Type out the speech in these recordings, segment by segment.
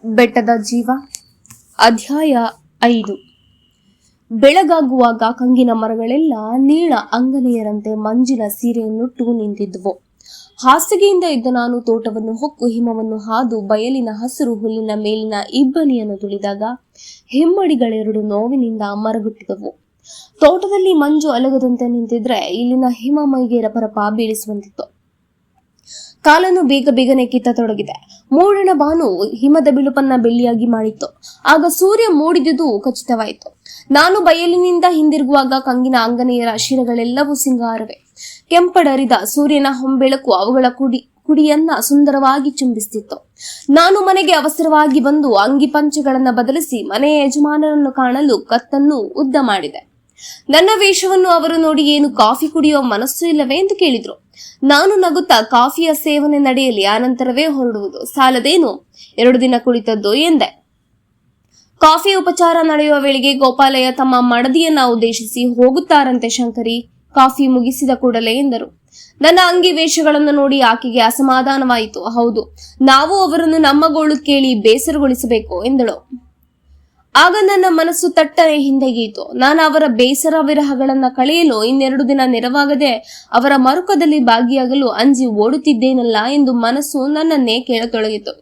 ಬೆಟ್ಟದ ಜೀವ ಅಧ್ಯಾಯ 5. ಬೆಳಗಾಗುವಾಗ ಕಂಗಿನ ಮರಗಳೆಲ್ಲ ನೀಳ ಅಂಗನೆಯರಂತೆ ಮಂಜಿನ ಸೀರೆಯನ್ನುಟ್ಟು ನಿಂತಿದ್ದುವು. ಹಾಸಿಗೆಯಿಂದ ಇದ್ದ ನಾನು ತೋಟವನ್ನು ಹೊಕ್ಕು ಹಿಮವನ್ನು ಹಾದು ಬಯಲಿನ ಹಸಿರು ಹುಲ್ಲಿನ ಮೇಲಿನ ಇಬ್ಬನಿಯನ್ನು ತುಳಿದಾಗ ಹಿಮ್ಮಡಿಗಳೆರಡು ನೋವಿನಿಂದ ಮರಗುಟ್ಟಿದವು. ತೋಟದಲ್ಲಿ ಮಂಜು ಅಲಗದಂತೆ ನಿಂತಿದ್ರೆ ಇಲ್ಲಿನ ಹಿಮ ಮೈಗೆ ರಪರಪ ಬೀಳಿಸುವಂತಿತ್ತು. ಕಾಲನ್ನು ಬೇಗ ಬೇಗನೆ ಕಿತ್ತತೊಡಗಿದೆ. ಮೂಡಣ ಬಾನು ಹಿಮದ ಬಿಳುಪನ್ನ ಬೆಳ್ಳಿಯಾಗಿ ಮಾಡಿತ್ತು. ಆಗ ಸೂರ್ಯ ಮೂಡಿದುದು ಖಚಿತವಾಯಿತು. ನಾನು ಬಯಲಿನಿಂದ ಹಿಂದಿರುಗುವಾಗ ಕಂಗಿನ ಅಂಗನೆಯರ ಶಿರಗಳೆಲ್ಲವೂ ಸಿಂಗಾರವೇ. ಕೆಂಪಡರಿದ ಸೂರ್ಯನ ಹೊಂಬೆಳಕು ಅವುಗಳ ಕುಡಿಯನ್ನ ಸುಂದರವಾಗಿ ಚುಂಬಿಸುತ್ತಿತ್ತು. ನಾನು ಮನೆಗೆ ಅವಸರವಾಗಿ ಬಂದು ಅಂಗಿ ಪಂಚೆಗಳನ್ನ ಬದಲಿಸಿ ಮನೆಯ ಯಜಮಾನರನ್ನು ಕಾಣಲು ಕತ್ತನ್ನು ಉದ್ದ ಮಾಡಿದೆ. ನನ್ನ ವೇಷವನ್ನು ಅವರು ನೋಡಿ ಏನು ಕಾಫಿ ಕುಡಿಯುವ ಮನಸ್ಸು ಇಲ್ಲವೇ ಎಂದು ಕೇಳಿದ್ರು. ನಾನು ನಗುತ್ತಾ ಕಾಫಿಯ ಸೇವನೆ ನಡೆಯಲಿ, ಆನಂತರವೇ ಹೊರಡುವುದು, ಸಾಲದೇನು 2 ದಿನ ಕುಳಿತದ್ದು ಎಂದೆ. ಕಾಫಿ ಉಪಚಾರ ನಡೆಯುವ ವೇಳೆಗೆ ಗೋಪಾಲಯ್ಯ ತಮ್ಮ ಮಡದಿಯನ್ನ ಉದ್ದೇಶಿಸಿ ಹೋಗುತ್ತಾರಂತೆ ಶಂಕರಿ, ಕಾಫಿ ಮುಗಿಸಿದ ಕೂಡಲೇ ಎಂದರು. ನನ್ನ ಅಂಗಿ ವೇಷಗಳನ್ನು ನೋಡಿ ಆಕೆಗೆ ಅಸಮಾಧಾನವಾಯಿತು. ಹೌದು, ನಾವು ಅವರನ್ನು ನಮ್ಮ ಗೋಳು ಕೇಳಿ ಬೇಸರಗೊಳಿಸಬೇಕು ಎಂದಳು. ಆಗ ನನ್ನ ಮನಸ್ಸು ತಟ್ಟನೆ ಹಿಂದೆಗೆಯಿತು. ನಾನು ಅವರ ಬೇಸರ ವಿರಹಗಳನ್ನ ಕಳೆಯಲು 2 ದಿನ ನೆರವಾಗದೆ ಅವರ ಮರುಕದಲ್ಲಿ ಭಾಗಿಯಾಗಲು ಅಂಜಿ ಓಡುತ್ತಿದ್ದೇನಲ್ಲ ಎಂದು ಮನಸ್ಸು ನನ್ನನ್ನೇ ಕೇಳತೊಡಗಿತು.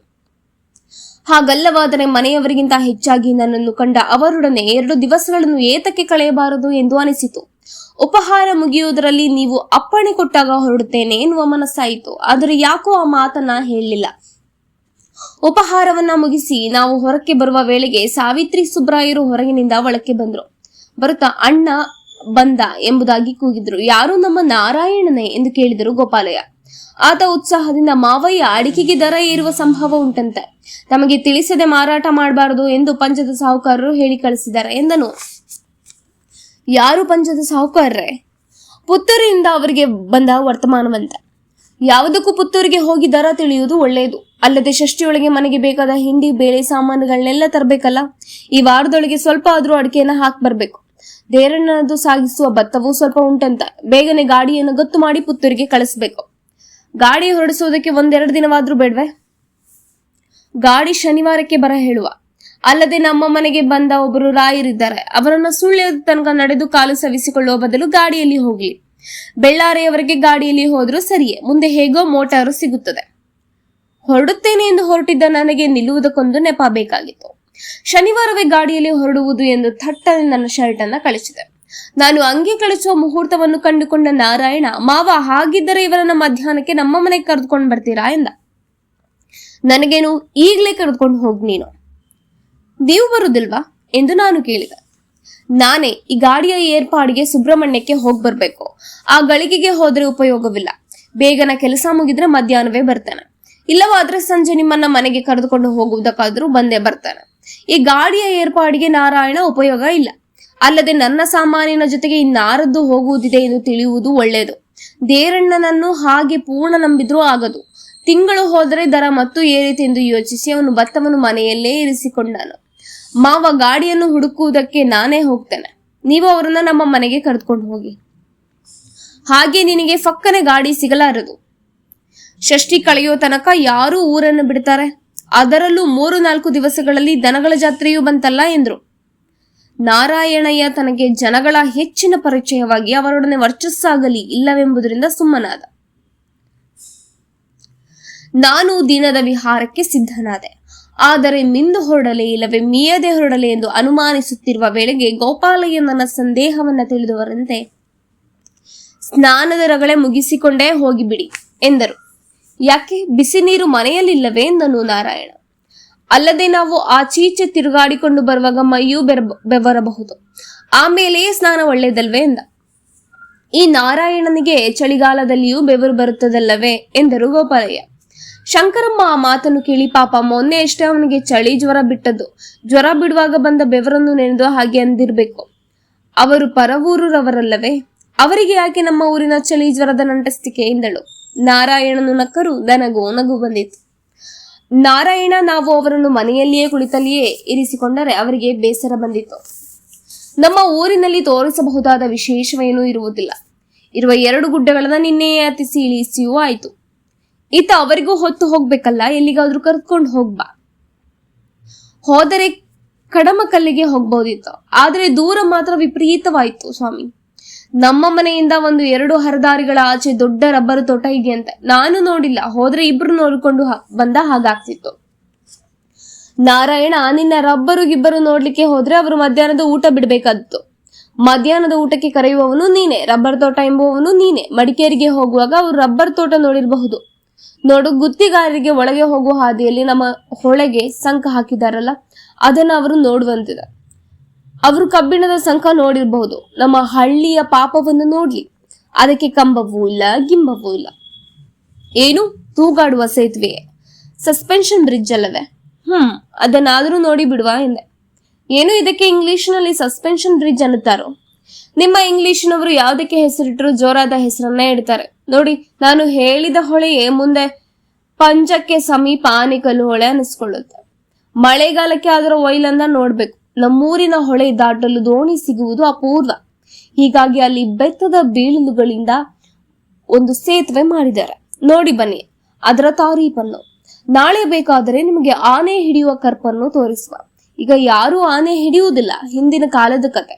ಹಾಗಲ್ಲವಾದರೆ ಮನೆಯವರಿಗಿಂತ ಹೆಚ್ಚಾಗಿ ನನ್ನನ್ನು ಕಂಡ ಅವರೊಡನೆ 2 ದಿವಸಗಳನ್ನು ಏತಕ್ಕೆ ಕಳೆಯಬಾರದು ಎಂದು ಅನಿಸಿತು. ಉಪಹಾರ ಮುಗಿಯುವುದರಲ್ಲಿ ನೀವು ಅಪ್ಪಣೆ ಕೊಟ್ಟಾಗ ಹೊರಡುತ್ತೇನೆ ಎನ್ನುವ ಮನಸ್ಸಾಯಿತು. ಆದರೆ ಯಾಕೋ ಆ ಮಾತನ್ನ ಹೇಳಲಿಲ್ಲ. ಉಪಹಾರವನ್ನ ಮುಗಿಸಿ ನಾವು ಹೊರಕ್ಕೆ ಬರುವ ವೇಳೆಗೆ ಸಾವಿತ್ರಿ ಸುಬ್ರಾಯರು ಹೊರಗಿನಿಂದ ಒಳಕ್ಕೆ ಬಂದ್ರು. ಬರುತ್ತಾ ಅಣ್ಣ ಬಂದ ಎಂಬುದಾಗಿ ಕೂಗಿದ್ರು. ಯಾರು ನಮ್ಮ ನಾರಾಯಣನೇ ಎಂದು ಕೇಳಿದರು ಗೋಪಾಲಯ್ಯ. ಆತ ಉತ್ಸಾಹದಿಂದ, ಮಾವಯ್ಯ, ಅಡಿಕೆಗೆ ದರ ಏರುವ ಸಂಭವ ಉಂಟಂತೆ, ತಮಗೆ ತಿಳಿಸದೆ ಮಾರಾಟ ಮಾಡಬಾರದು ಎಂದು ಪಂಚದ ಸಾಹುಕಾರರು ಹೇಳಿ ಕಳಿಸಿದ್ದಾರೆ ಎಂದನು. ಯಾರು ಪಂಚದ ಸಾಹುಕಾರರೇ? ಪುತ್ತೂರಿನಿಂದ ಅವರಿಗೆ ಬಂದ ವರ್ತಮಾನವಂತೆ. ಯಾವುದಕ್ಕೂ ಪುತ್ತೂರಿಗೆ ಹೋಗಿ ದರ ತಿಳಿಯುವುದು ಒಳ್ಳೆಯದು. ಅಲ್ಲದೆ ಷಷ್ಠಿಯೊಳಗೆ ಮನೆಗೆ ಬೇಕಾದ ಹಿಂಡಿ ಬೇಳೆ ಸಾಮಾನುಗಳನ್ನೆಲ್ಲ ತರಬೇಕಲ್ಲ. ಈ ವಾರದೊಳಗೆ ಸ್ವಲ್ಪ ಆದ್ರೂ ಅಡಿಕೆಯನ್ನ ಹಾಕಿ ಬರ್ಬೇಕು. ದೇರಣ್ಣನದು ಸಾಗಿಸುವ ಭತ್ತವೂ ಸ್ವಲ್ಪ ಉಂಟಂತ. ಬೇಗನೆ ಗಾಡಿಯನ್ನು ಗೊತ್ತು ಮಾಡಿ ಪುತ್ತೂರಿಗೆ ಕಳಿಸ್ಬೇಕು. ಗಾಡಿ ಹೊರಡಿಸುವುದಕ್ಕೆ 1-2 ದಿನವಾದ್ರೂ ಬೇಡ್ವೆ? ಗಾಡಿ ಶನಿವಾರಕ್ಕೆ ಬರ ಹೇಳುವ. ಅಲ್ಲದೆ ನಮ್ಮ ಮನೆಗೆ ಬಂದ ಒಬ್ಬರು ರಾಯರಿದ್ದಾರೆ, ಅವರನ್ನ ಸುಳ್ಳಿಯದ ತನಕ ನಡೆದು ಕಾಲು ಸವಿಸಿಕೊಳ್ಳುವ ಬದಲು ಗಾಡಿಯಲ್ಲಿ ಹೋಗ್ಲಿ. ಬೆಳ್ಳಾರೆಯವರೆಗೆ ಗಾಡಿಯಲ್ಲಿ ಹೋದ್ರೂ ಸರಿಯೇ, ಮುಂದೆ ಹೇಗೋ ಮೋಟಾರು ಸಿಗುತ್ತದೆ. ಹೊರಡುತ್ತೇನೆ ಎಂದು ಹೊರಟಿದ್ದ ನನಗೆ ನಿಲ್ಲುವುದಕ್ಕೊಂದು ನೆಪ ಬೇಕಾಗಿತ್ತು. ಶನಿವಾರವೇ ಗಾಡಿಯಲ್ಲಿ ಹೊರಡುವುದು ಎಂದು ಥಟ್ಟನೆ ನನ್ನ ಶರ್ಟ್ ಅನ್ನ ಕಳಿಸಿದೆ. ನಾನು ಅಂಗಿ ಕಳಿಸುವ ಮುಹೂರ್ತವನ್ನು ಕಂಡುಕೊಂಡ ನಾರಾಯಣ, ಮಾವ, ಹಾಗಿದ್ದರೆ ಇವರನ್ನ ಮಧ್ಯಾಹ್ನಕ್ಕೆ ನಮ್ಮ ಮನೆಗೆ ಕರೆದುಕೊಂಡು ಬರ್ತೀರಾ ಎಂದ. ನನಗೇನು, ಈಗಲೇ ಕರೆದುಕೊಂಡು ಹೋಗ್ ನೀನು. ನೀವು ಬರುದಿಲ್ವಾ ಎಂದು ನಾನು ಕೇಳಿದೆ. ನಾನೇ ಈ ಗಾಡಿಯ ಏರ್ಪಾಡಿಗೆ ಸುಬ್ರಹ್ಮಣ್ಯಕ್ಕೆ ಹೋಗಿ ಬರ್ಬೇಕು. ಆ ಗಳಿಗೆಗೆ ಹೋದ್ರೆ ಉಪಯೋಗವಿಲ್ಲ. ಬೇಗನ ಕೆಲಸ ಮುಗಿದ್ರೆ ಮಧ್ಯಾಹ್ನವೇ ಬರ್ತೇನೆ. ಇಲ್ಲವಾದ್ರೆ ಸಂಜೆ ನಿಮ್ಮನ್ನ ಮನೆಗೆ ಕರೆದುಕೊಂಡು ಹೋಗುವುದಕ್ಕಾದ್ರೂ ಬಂದೇ ಬರ್ತೇನೆ. ಈ ಗಾಡಿಯ ಏರ್ಪಾಡಿಗೆ ನಾರಾಯಣ ಉಪಯೋಗ ಇಲ್ಲ. ಅಲ್ಲದೆ ನನ್ನ ಸಾಮಾನಿನ ಜೊತೆಗೆ ಇನ್ನಾರದ್ದು ಹೋಗುವುದಿದೆ ಎಂದು ತಿಳಿಯುವುದು ಒಳ್ಳೆಯದು. ದೇರಣ್ಣನನ್ನು ಹಾಗೆ ಪೂರ್ಣ ನಂಬಿದ್ರೂ ಆಗದು. ತಿಂಗಳು ಹೋದರೆ ದರ ಮತ್ತು ಏರಿತೆಂದು ಯೋಚಿಸಿ ಅವನು ಭತ್ತವನ್ನು ಮನೆಯಲ್ಲೇ ಇರಿಸಿಕೊಂಡನು. ಮಾವ, ಗಾಡಿಯನ್ನು ಹುಡುಕುವುದಕ್ಕೆ ನಾನೇ ಹೋಗ್ತೇನೆ. ನೀವು ಅವರನ್ನ ನಮ್ಮ ಮನೆಗೆ ಕರೆದುಕೊಂಡು ಹೋಗಿ. ಹಾಗೆ ನಿನಗೆ ಫಕ್ಕನೆ ಗಾಡಿ ಸಿಗಲಾರದು. ಷಷ್ಠಿ ಕಳೆಯೋ ತನಕ ಯಾರೂ ಊರನ್ನು ಬಿಡ್ತಾರೆ. ಅದರಲ್ಲೂ 3-4 ದಿವಸಗಳಲ್ಲಿ ದನಗಳ ಜಾತ್ರೆಯೂ ಬಂತಲ್ಲ ಎಂದ್ರು. ನಾರಾಯಣಯ್ಯ ತನಗೆ ಜನಗಳ ಹೆಚ್ಚಿನ ಪರಿಚಯವಾಗಿ ಅವರೊಡನೆ ವರ್ಚಸ್ಸಾಗಲಿ ಇಲ್ಲವೆಂಬುದರಿಂದ ಸುಮ್ಮನಾದ. ನಾನು ದಿನದ ವಿಹಾರಕ್ಕೆ ಸಿದ್ಧನಾದೆ. ಆದರೆ ಮಿಂದು ಹೊರಡಲೇ ಇಲ್ಲವೇ ಮೀಯದೆ ಹೊರಡಲೆ ಎಂದು ಅನುಮಾನಿಸುತ್ತಿರುವ ವೇಳೆಗೆ ಗೋಪಾಲಯ್ಯ ನನ್ನ ಸಂದೇಹವನ್ನ ತಿಳಿದವರಂತೆ, ಸ್ನಾನದ ರಗಳೆ ಮುಗಿಸಿಕೊಂಡೇ ಹೋಗಿಬಿಡಿ ಎಂದರು. ಯಾಕೆ, ಬಿಸಿ ನೀರು ಮನೆಯಲ್ಲಿಲ್ಲವೇ ಎಂದನು ನಾರಾಯಣ. ಅಲ್ಲದೆ ನಾವು ಆಚೀಚೆ ತಿರುಗಾಡಿಕೊಂಡು ಬರುವಾಗ ಮೈಯೂ ಬೆವರಬಹುದು, ಆಮೇಲೆಯೇ ಸ್ನಾನ ಒಳ್ಳೆಯದಲ್ವೇ ಎಂದ. ಈ ನಾರಾಯಣನಿಗೆ ಚಳಿಗಾಲದಲ್ಲಿಯೂ ಬೆವರು ಬರುತ್ತದಲ್ಲವೇ ಎಂದರು ಗೋಪಾಲಯ್ಯ. ಶಂಕರಮ್ಮ ಆ ಮಾತನ್ನು ಕೇಳಿ, ಪಾಪ, ಮೊನ್ನೆ ಅಷ್ಟೇ ಅವನಿಗೆ ಚಳಿ ಜ್ವರ ಬಿಟ್ಟದ್ದು. ಜ್ವರ ಬಿಡುವಾಗ ಬಂದ ಬೆವರನ್ನು ನೆನೆದು ಹಾಗೆ ಅಂದಿರ್ಬೇಕು. ಅವರು ಪರವೂರವರಲ್ಲವೇ, ಅವರಿಗೆ ಯಾಕೆ ನಮ್ಮ ಊರಿನ ಚಳಿ ಜ್ವರದ ನಂಟಸ್ತಿಕೆ ಎಂದಳು. ನಾರಾಯಣನು ನಕ್ಕರು. ನನಗೂ ನಗು ಬಂದಿತು. ನಾರಾಯಣ ನಾವು ಅವರನ್ನು ಮನೆಯಲ್ಲಿಯೇ ಕುಳಿತಲ್ಲಿಯೇ ಇರಿಸಿಕೊಂಡರೆ ಅವರಿಗೆ ಬೇಸರ ಬಂದಿತ್ತು. ನಮ್ಮ ಊರಿನಲ್ಲಿ ತೋರಿಸಬಹುದಾದ ವಿಶೇಷವೇನೂ ಇರುವುದಿಲ್ಲ. ಇರುವ 2 ಗುಡ್ಡಗಳನ್ನ ನಿನ್ನೆಯೇ ಹತ್ತಿಸಿ ಇಳಿಸಿಯೂ ಆಯ್ತು. ಈತ ಅವರಿಗೂ ಹೊತ್ತು ಹೋಗ್ಬೇಕಲ್ಲ, ಎಲ್ಲಿಗಾದ್ರೂ ಕರ್ಕೊಂಡು ಹೋಗ್ಬಾ. ಹೋದರೆ ಕಡಮಕಲ್ಲಿಗೆ ಹೋಗ್ಬೋದಿತ್ತು, ಆದ್ರೆ ದೂರ ಮಾತ್ರ ವಿಪರೀತವಾಯ್ತು ಸ್ವಾಮಿ. ನಮ್ಮ ಮನೆಯಿಂದ 1-2 ಹರದಾರಿಗಳ ಆಚೆ ದೊಡ್ಡ ರಬ್ಬರು ತೋಟ ಇದೆಯಂತೆ. ನಾನು ನೋಡಿಲ್ಲ, ಹೋದ್ರೆ ಇಬ್ರು ನೋಡ್ಕೊಂಡು ಬಂದ ಹಾಗಾಗ್ತಿತ್ತು. ನಾರಾಯಣ, ನಿನ್ನ ರಬ್ಬರು ಗಿಬ್ಬರು ನೋಡ್ಲಿಕ್ಕೆ ಹೋದ್ರೆ ಅವರು ಮಧ್ಯಾಹ್ನದ ಊಟ ಬಿಡ್ಬೇಕಾದ್ದು. ಮಧ್ಯಾಹ್ನದ ಊಟಕ್ಕೆ ಕರೆಯುವವನು ನೀನೆ, ರಬ್ಬರ್ ತೋಟ ಎಂಬುವವನು ನೀನೆ. ಮಡಿಕೇರಿಗೆ ಹೋಗುವಾಗ ಅವರು ರಬ್ಬರ್ ತೋಟ ನೋಡಿರಬಹುದು. ನೋಡು, ಗುತ್ತಿಗಾರರಿಗೆ ಒಳಗೆ ಹೋಗುವ ಹಾದಿಯಲ್ಲಿ ನಮ್ಮ ಹೊಳೆಗೆ ಸಂಕ ಹಾಕಿದಾರಲ್ಲ, ಅದನ್ನ ಅವರು ನೋಡುವಂತಿದೆ. ಅವರು ಕಬ್ಬಿಣದ ಸಂಕ ನೋಡಿರಬಹುದು. ನಮ್ಮ ಹಳ್ಳಿಯ ಪಾಪವನ್ನು ನೋಡ್ಲಿ, ಅದಕ್ಕೆ ಕಂಬವೂ ಇಲ್ಲ, ಗಿಂಬವೂ ಇಲ್ಲ. ಏನು ತೂಗಾಡುವ ಸೇತುವೆ, ಸಸ್ಪೆನ್ಷನ್ ಬ್ರಿಡ್ಜ್ ಅಲ್ಲವೇ? ಅದನ್ನಾದ್ರೂ ನೋಡಿ ಬಿಡುವ ಎಂದೆ. ಏನು ಇದಕ್ಕೆ ಇಂಗ್ಲಿಷ್ನಲ್ಲಿ ಸಸ್ಪೆನ್ಷನ್ ಬ್ರಿಡ್ಜ್ ಅನ್ನುತ್ತಾರೋ? ನಿಮ್ಮ ಇಂಗ್ಲಿಷ್ನವರು ಯಾವುದಕ್ಕೆ ಹೆಸರಿಟ್ಟರು ಜೋರಾದ ಹೆಸರನ್ನ ಇಡ್ತಾರೆ ನೋಡಿ. ನಾನು ಹೇಳಿದ ಹೊಳೆಯೇ ಮುಂದೆ ಪಂಜಕ್ಕೆ ಸಮೀಪ ಆನೆಕಲ್ಲು ಹೊಳೆ ಅನಿಸ್ಕೊಳ್ಳುತ್ತೆ. ಮಳೆಗಾಲಕ್ಕೆ ಅದರ ಒಯ್ಲನ್ನ ನೋಡ್ಬೇಕು. ನಮ್ಮೂರಿನ ಹೊಳೆ ದಾಟಲು ದೋಣಿ ಸಿಗುವುದು ಅಪೂರ್ವ. ಹೀಗಾಗಿ ಅಲ್ಲಿ ಬೆತ್ತದ ಬೀಳುಗಳಿಂದ ಒಂದು ಸೇತುವೆ ಮಾಡಿದ್ದಾರೆ. ನೋಡಿ ಬನ್ನಿ ಅದರ ತಾರೀಫನ್ನು. ನಾಳೆ ಬೇಕಾದರೆ ನಿಮಗೆ ಆನೆ ಹಿಡಿಯುವ ಕರ್ಪನ್ನು ತೋರಿಸುವ. ಈಗ ಯಾರೂ ಆನೆ ಹಿಡಿಯುವುದಿಲ್ಲ, ಹಿಂದಿನ ಕಾಲದ ಕತೆ.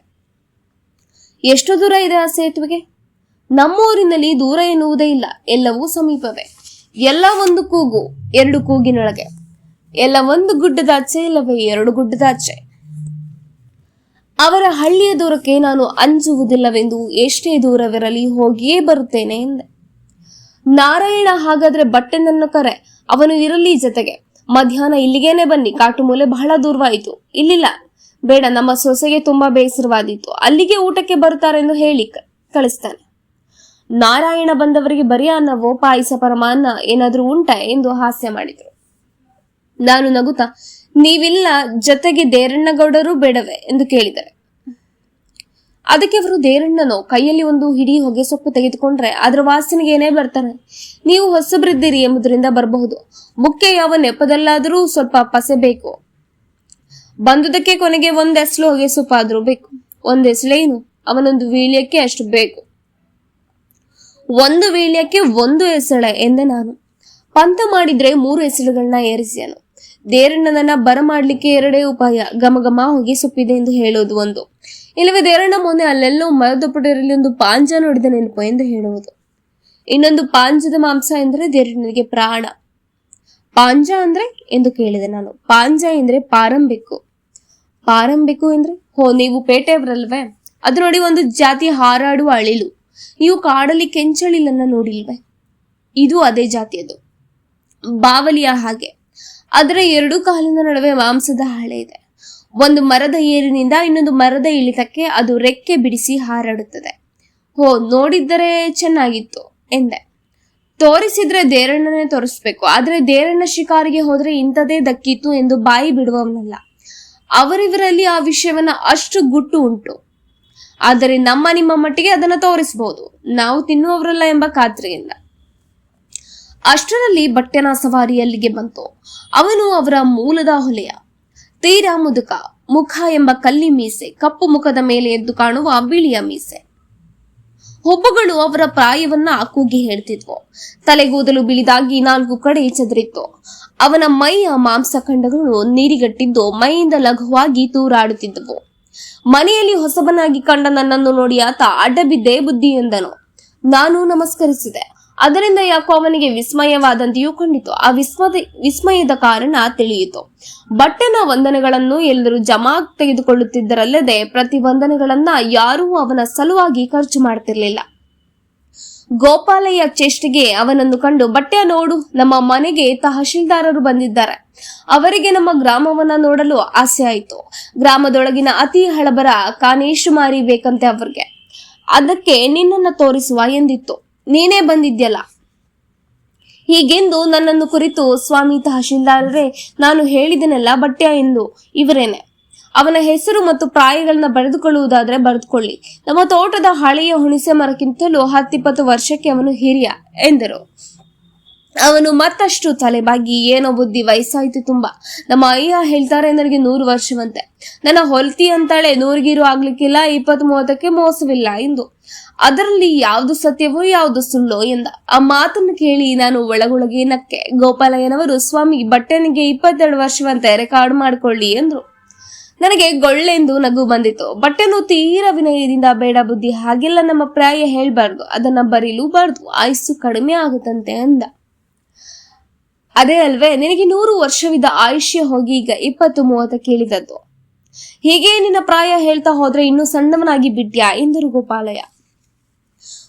ಎಷ್ಟು ದೂರ ಇದೆ ಆ ಸೇತುವೆಗೆ? ನಮ್ಮೂರಿನಲ್ಲಿ ದೂರ ಎನ್ನುವುದೇ ಇಲ್ಲ, ಎಲ್ಲವೂ ಸಮೀಪವೇ. ಎಲ್ಲ ಒಂದು ಕೂಗು, 2 ಕೂಗಿನೊಳಗೆ. ಎಲ್ಲ ಒಂದು ಗುಡ್ಡದಾಚೆ, ಇಲ್ಲವೇ 2 ಗುಡ್ಡದಾಚೆ. ಅವರ ಹಳ್ಳಿಯ ದೂರಕ್ಕೆ ನಾನು ಅಂಜುವುದಿಲ್ಲವೆಂದು ಎಷ್ಟೇ ದೂರವಿರಲಿ ಹೋಗಿಯೇ ಬರುತ್ತೇನೆ ಎಂದೆ. ನಾರಾಯಣ, ಹಾಗಾದ್ರೆ ಬಟ್ಟೆನನ್ನು ಕರೆ, ಅವನು ಇರಲಿ ಜೊತೆಗೆ. ಮಧ್ಯಾಹ್ನ ಇಲ್ಲಿಗೇನೆ ಬನ್ನಿ, ಕಾಟುಮೂಲೆ ಬಹಳ ದೂರವಾಯಿತು. ಇಲ್ಲಿಲ್ಲ, ಬೇಡ, ನಮ್ಮ ಸೊಸೆಗೆ ತುಂಬಾ ಬೇಸರವಾದೀತು, ಅಲ್ಲಿಗೆ ಊಟಕ್ಕೆ ಬರುತ್ತಾರೆಂದು ಹೇಳಿ ಕಳಿಸ್ತಾನೆ. ನಾರಾಯಣ ಬಂದವರಿಗೆ ಬರೀ ಅನ್ನವೋ ಪಾಯಸ ಪರಮಾನ್ನ ಏನಾದ್ರೂ ಉಂಟಾ ಎಂದು ಹಾಸ್ಯ ಮಾಡಿದ್ರು. ನಾನು ನಗುತ್ತಾ, ನೀವಿಲ್ಲ, ಜೊತೆಗೆ ದೇರಣ್ಣಗೌಡರು ಬೇಡವೇ ಎಂದು ಕೇಳಿದರೆ. ಅದಕ್ಕೆ ಅವರು ದೇರಣ್ಣನೋ ಕೈಯಲ್ಲಿ ಒಂದು ಹಿಡಿ ಹೊಗೆ ಸೊಪ್ಪು ತೆಗೆದುಕೊಂಡ್ರೆ ಅದರ ವಾಸನೆಗೆ ಏನೇ ಬರ್ತಾನೆ. ನೀವು ಹೊಸಬ್ರಿದ್ದೀರಿ ಎಂಬುದರಿಂದ ಬರಬಹುದು. ಮುಖ್ಯ ಯಾವ ನೆಪದಲ್ಲಾದರೂ ಸ್ವಲ್ಪ ಪಸೆ ಬೇಕು. ಬಂದುದಕ್ಕೆ ಕೊನೆಗೆ 1 ಎಸಳು ಹೊಗೆ ಸೊಪ್ಪಾದ್ರೂ ಬೇಕು. 1 ಎಸಳೇನು, ಅವನೊಂದು ವೀಳ್ಯಕ್ಕೆ ಅಷ್ಟು ಬೇಕು. 1 ವೀಳ್ಯಕ್ಕೆ 1 ಎಸಳೆ ಎಂದೆ ನಾನು. ಪಂತ ಮಾಡಿದ್ರೆ 3 ಎಸಳುಗಳನ್ನ ಏರಿಸಿಯನು. ದೇರಣ್ಣನನ್ನ ಬರಮಾಡ್ಲಿಕ್ಕೆ 2 ಉಪಾಯ. ಘಮ ಹೊಗೆ ಸೊಪ್ಪಿದೆ ಎಂದು ಹೇಳೋದು ಒಂದು, ಇಲ್ಲವೇ ದೇರಣ್ಣ ಮೊನ್ನೆ ಅಲ್ಲೆಲ್ಲೋ ಮರದ ಪುಟರಲ್ಲಿ ಒಂದು ಪಾಂಜ ನೋಡಿದ ನೆನಪು ಎಂದು ಹೇಳುವುದು. ಇನ್ನೊಂದು, ಪಾಂಜದ ಮಾಂಸ ಎಂದ್ರೆ ದೇರಣ್ಣನಿಗೆ ಪ್ರಾಣ. ಪಾಂಜ ಅಂದ್ರೆ ಎಂದು ಕೇಳಿದೆ ನಾನು. ಪಾಂಜ ಎಂದ್ರೆ ಪಾರಂಬೆಕ್ಕು. ಪಾರಂಬೆಕ್ಕು ಎಂದ್ರೆ? ನೀವು ಪೇಟೆಯವರಲ್ವೇ? ಅದು ನೋಡಿ, ಒಂದು ಜಾತಿ ಹಾರಾಡುವ ಅಳಿಲು. ನೀವು ಕಾಡಲ್ಲಿ ಕೆಂಚಳಿಲನ್ನ ನೋಡಿಲ್ವೇ? ಇದು ಅದೇ ಜಾತಿಯದು, ಬಾವಲಿಯ ಹಾಗೆ. ಅದರ 2 ಕಾಲಿನ ನಡುವೆ ಮಾಂಸದ ಹಾಳೆ ಇದೆ. ಒಂದು ಮರದ ಏರಿನಿಂದ ಇನ್ನೊಂದು ಮರದ ಇಳಿತಕ್ಕೆ ಅದು ರೆಕ್ಕೆ ಬಿಡಿಸಿ ಹಾರಾಡುತ್ತದೆ. ನೋಡಿದ್ದರೆ ಚೆನ್ನಾಗಿತ್ತು ಎಂದೆ. ತೋರಿಸಿದ್ರೆ ದೇರಣ್ಣನೇ ತೋರಿಸ್ಬೇಕು, ಆದ್ರೆ ದೇರಣ್ಣ ಶಿಕಾರಿಗೆ ಹೋದ್ರೆ ಇಂಥದೇ ದಕ್ಕಿತ್ತು ಎಂದು ಬಾಯಿ ಬಿಡುವವನಲ್ಲ. ಅವರಿವರಲ್ಲಿ ಆ ವಿಷಯವನ್ನ ಅಷ್ಟು ಗುಟ್ಟು ಉಂಟು. ಆದರೆ ನಿಮ್ಮ ಮಟ್ಟಿಗೆ ಅದನ್ನ ತೋರಿಸಬಹುದು, ನಾವು ತಿನ್ನುವವರಲ್ಲ ಎಂಬ ಖಾತ್ರಿಯಿಂದ. ಅಷ್ಟರಲ್ಲಿ ಬಟ್ಟೆನ ಸವಾರಿ ಅಲ್ಲಿಗೆ ಬಂತು. ಅವನು ಅವರ ಮೂಲದ ಹೊಲೆಯ, ತೀರಾ ಮುದುಕ, ಮುಖ ಎಂಬ ಕಲ್ಲಿ ಮೀಸೆ, ಕಪ್ಪು ಮುಖದ ಮೇಲೆ ಎದ್ದು ಕಾಣುವ ಬಿಳಿಯ ಮೀಸೆ. ಹುಬ್ಬುಗಳು ಅವರ ಪ್ರಾಯವನ್ನ ಕೂಗಿ ಹೇಳ್ತಿದ್ವು. ತಲೆಗೂದಲು ಬಿಳಿದಾಗಿ 4 ಕಡೆ ಚದರಿತ್ತು. ಅವನ ಮೈಯ ಮಾಂಸಖಂಡಗಳು ನೀರಿಗಟ್ಟಿದ್ದು ಮೈಯಿಂದ ಲಘುವಾಗಿ ತೂರಾಡುತ್ತಿದ್ದವು. ಮನೆಯಲ್ಲಿ ಹೊಸಬನಾಗಿ ಕಂಡ ನನ್ನನ್ನು ನೋಡಿ ಆತ ಅಡ್ಡಬಿದ್ದೇ ಬುದ್ಧಿ ಎಂದನು. ನಾನು ನಮಸ್ಕರಿಸಿದೆ. ಅದರಿಂದ ಯಾಕೋ ಅವನಿಗೆ ವಿಸ್ಮಯವಾದಂತೆಯೂ ಕಂಡಿತು. ಆ ವಿಸ್ಮಯದ ಕಾರಣ ತಿಳಿಯಿತು. ಬಟ್ಟೆನ ವಂದನೆಗಳನ್ನು ಎಲ್ಲರೂ ಜಮಾ ತೆಗೆದುಕೊಳ್ಳುತ್ತಿದ್ದರಲ್ಲದೆ ಪ್ರತಿ ವಂದನೆಗಳನ್ನ ಯಾರೂ ಅವನ ಸಲುವಾಗಿ ಖರ್ಚು ಮಾಡ್ತಿರ್ಲಿಲ್ಲ. ಗೋಪಾಲಯ್ಯ ಚೇಷ್ಟೆಗೆ ಅವನನ್ನು ಕಂಡು, ಬಟ್ಟೆ ನೋಡು, ನಮ್ಮ ಮನೆಗೆ ತಹಶೀಲ್ದಾರರು ಬಂದಿದ್ದಾರೆ. ಅವರಿಗೆ ನಮ್ಮ ಗ್ರಾಮವನ್ನ ನೋಡಲು ಆಸೆ ಆಯಿತು. ಗ್ರಾಮದೊಳಗಿನ ಅತಿ ಹಳಬರ ಕಾನೇಶುಮಾರಿ ಬೇಕಂತೆ ಅವ್ರಿಗೆ. ಅದಕ್ಕೆ ನಿನ್ನನ್ನ ತೋರಿಸುವ ಎಂದಿತ್ತು. ನೀನೇ ಬಂದಿದ್ಯಲ್ಲ. ಹೀಗೆಂದು ನನ್ನನ್ನು ಕುರಿತು, ಸ್ವಾಮಿ ತಹಶೀಲ್ದಾರರೇ, ನಾನು ಹೇಳಿದನೆಲ್ಲ ಬಟ್ಟೆ ಎಂದು ಇವರೇನೆ. ಅವನ ಹೆಸರು ಮತ್ತು ಪ್ರಾಯಗಳನ್ನ ಬರೆದುಕೊಳ್ಳುವುದಾದ್ರೆ ಬರೆದುಕೊಳ್ಳಿ. ನಮ್ಮ ತೋಟದ ಹಳೆಯ ಹುಣಿಸೆ ಮರಕ್ಕಿಂತಲೂ 10-20 ವರ್ಷಕ್ಕೆ ಅವನು ಹಿರಿಯ ಎಂದರು. ಅವನು ಮತ್ತಷ್ಟು ತಲೆಬಾಗಿ, ಏನೋ ಬುದ್ಧಿ, ವಯಸ್ಸಾಯ್ತು ತುಂಬಾ. ನಮ್ಮ ಅಯ್ಯ ಹೇಳ್ತಾರೆ ನನಗೆ 100 ವರ್ಷವಂತೆ. ನನ್ನ ಹೊಲ್ತಿ ಅಂತಾಳೆ, 100 ಆಗ್ಲಿಕ್ಕಿಲ್ಲ, 20-30ಕ್ಕೆ ಮೋಸವಿಲ್ಲ ಎಂದು. ಅದರಲ್ಲಿ ಯಾವುದು ಸತ್ಯವೋ ಯಾವುದು ಸುಳ್ಳೋ ಎಂದ. ಆ ಮಾತನ್ನು ಕೇಳಿ ನಾನು ಒಳಗೊಳಗೆ ನಕ್ಕೆ. ಗೋಪಾಲಯ್ಯನವರು, ಸ್ವಾಮಿ, ಬಟ್ಟೆನಿಗೆ 22 ವರ್ಷವಂತೆ, ರೆಕಾರ್ಡ್ ಮಾಡ್ಕೊಳ್ಳಿ ಎಂದ್ರು. ನನಗೆ ಗೊಳ್ಳೆಂದು ನಗು ಬಂದಿತ್ತು. ಬಟ್ಟೆನು ತೀರ ವಿನಯದಿಂದ, ಬೇಡ ಬುದ್ಧಿ, ಹಾಗೆಲ್ಲ ನಮ್ಮ ಪ್ರಾಯ ಹೇಳ್ಬಾರ್ದು, ಅದನ್ನ ಬರೀಲೂಬಾರ್ದು, ಆಯುಸ್ಸು ಕಡಿಮೆ ಆಗುತ್ತಂತೆ ಅಂದ. ಅದೇ ಅಲ್ವೇ, ನಿನಗೆ 100 ವರ್ಷವಿದ್ದ ಆಯುಷ್ಯ ಹೋಗಿ ಈಗ 20-30 ಕೇಳಿದದ್ದು. ಹೀಗೆ ನಿನ್ನ ಪ್ರಾಯ ಹೇಳ್ತಾ ಹೋದ್ರೆ ಇನ್ನೂ ಸಣ್ಣವನಾಗಿ ಬಿಟ್ಯಾ ಎಂದರು ಗೋಪಾಲಯ್ಯ.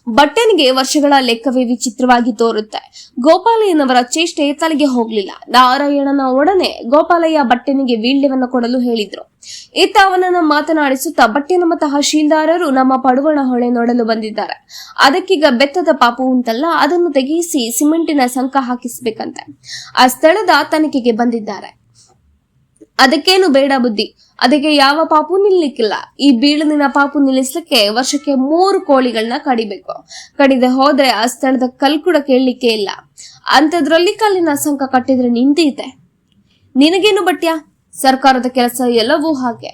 ಬಟ್ಟೆನಿಗೆ ವರ್ಷಗಳ ಲೆಕ್ಕವೇ ವಿಚಿತ್ರವಾಗಿ ತೋರುತ್ತೆ. ಗೋಪಾಲಯ್ಯನವರ ಚೇಷ್ಟೆ ತಲೆಗೆ ಹೋಗ್ಲಿಲ್ಲ. ನಾರಾಯಣನ ಒಡನೆ ಗೋಪಾಲಯ್ಯ ಬಟ್ಟೆನಿಗೆ ವೀಳ್ಯವನ್ನು ಕೊಡಲು ಹೇಳಿದ್ರು. ಇತ್ತ ಅವನನ್ನ ಮಾತನಾಡಿಸುತ್ತಾ, ಬಟ್ಟೆ ನಮ್ಮ ತಹಶೀಲ್ದಾರರು ನಮ್ಮ ಪಡುವಣ ಹೊಳೆ ನೋಡಲು ಬಂದಿದ್ದಾರೆ. ಅದಕ್ಕೀಗ ಬೆತ್ತದ ಪಾಪು ಉಂಟಲ್ಲ, ಅದನ್ನು ತೆಗೆಯಿಸಿ ಸಿಮೆಂಟಿನ ಸಂಕ ಹಾಕಿಸ್ಬೇಕಂತೆ. ಆ ಸ್ಥಳದ ತನಿಖೆಗೆ ಬಂದಿದ್ದಾರೆ. ಅದಕ್ಕೇನು ಬೇಡ ಬುದ್ಧಿ, ಅದಕ್ಕೆ ಯಾವ ಪಾಪು ನಿಲ್ಲಿಕ್ಕಿಲ್ಲ. ಈ ಬೀಳನಿನ ಪಾಪು ನಿಲ್ಲಿಸ್ಲಿಕ್ಕೆ ವರ್ಷಕ್ಕೆ 3 ಕೋಳಿಗಳನ್ನ ಕಡಿಬೇಕು. ಕಡಿದೆ ಹೋದ್ರೆ ಆ ಸ್ಥಳದ ಕಲ್ ಕೂಡ ಕೇಳಲಿಕ್ಕೆ ಇಲ್ಲ. ಅಂಥದ್ರಲ್ಲಿ ಕಲ್ಲಿನ ಸಂಕ ಕಟ್ಟಿದ್ರೆ ನಿಂತೀತೆ. ನಿನಗೇನು ಬಟ್ಟ್ಯಾ? ಸರ್ಕಾರದ ಕೆಲಸ ಎಲ್ಲವೂ ಹಾಗೆ.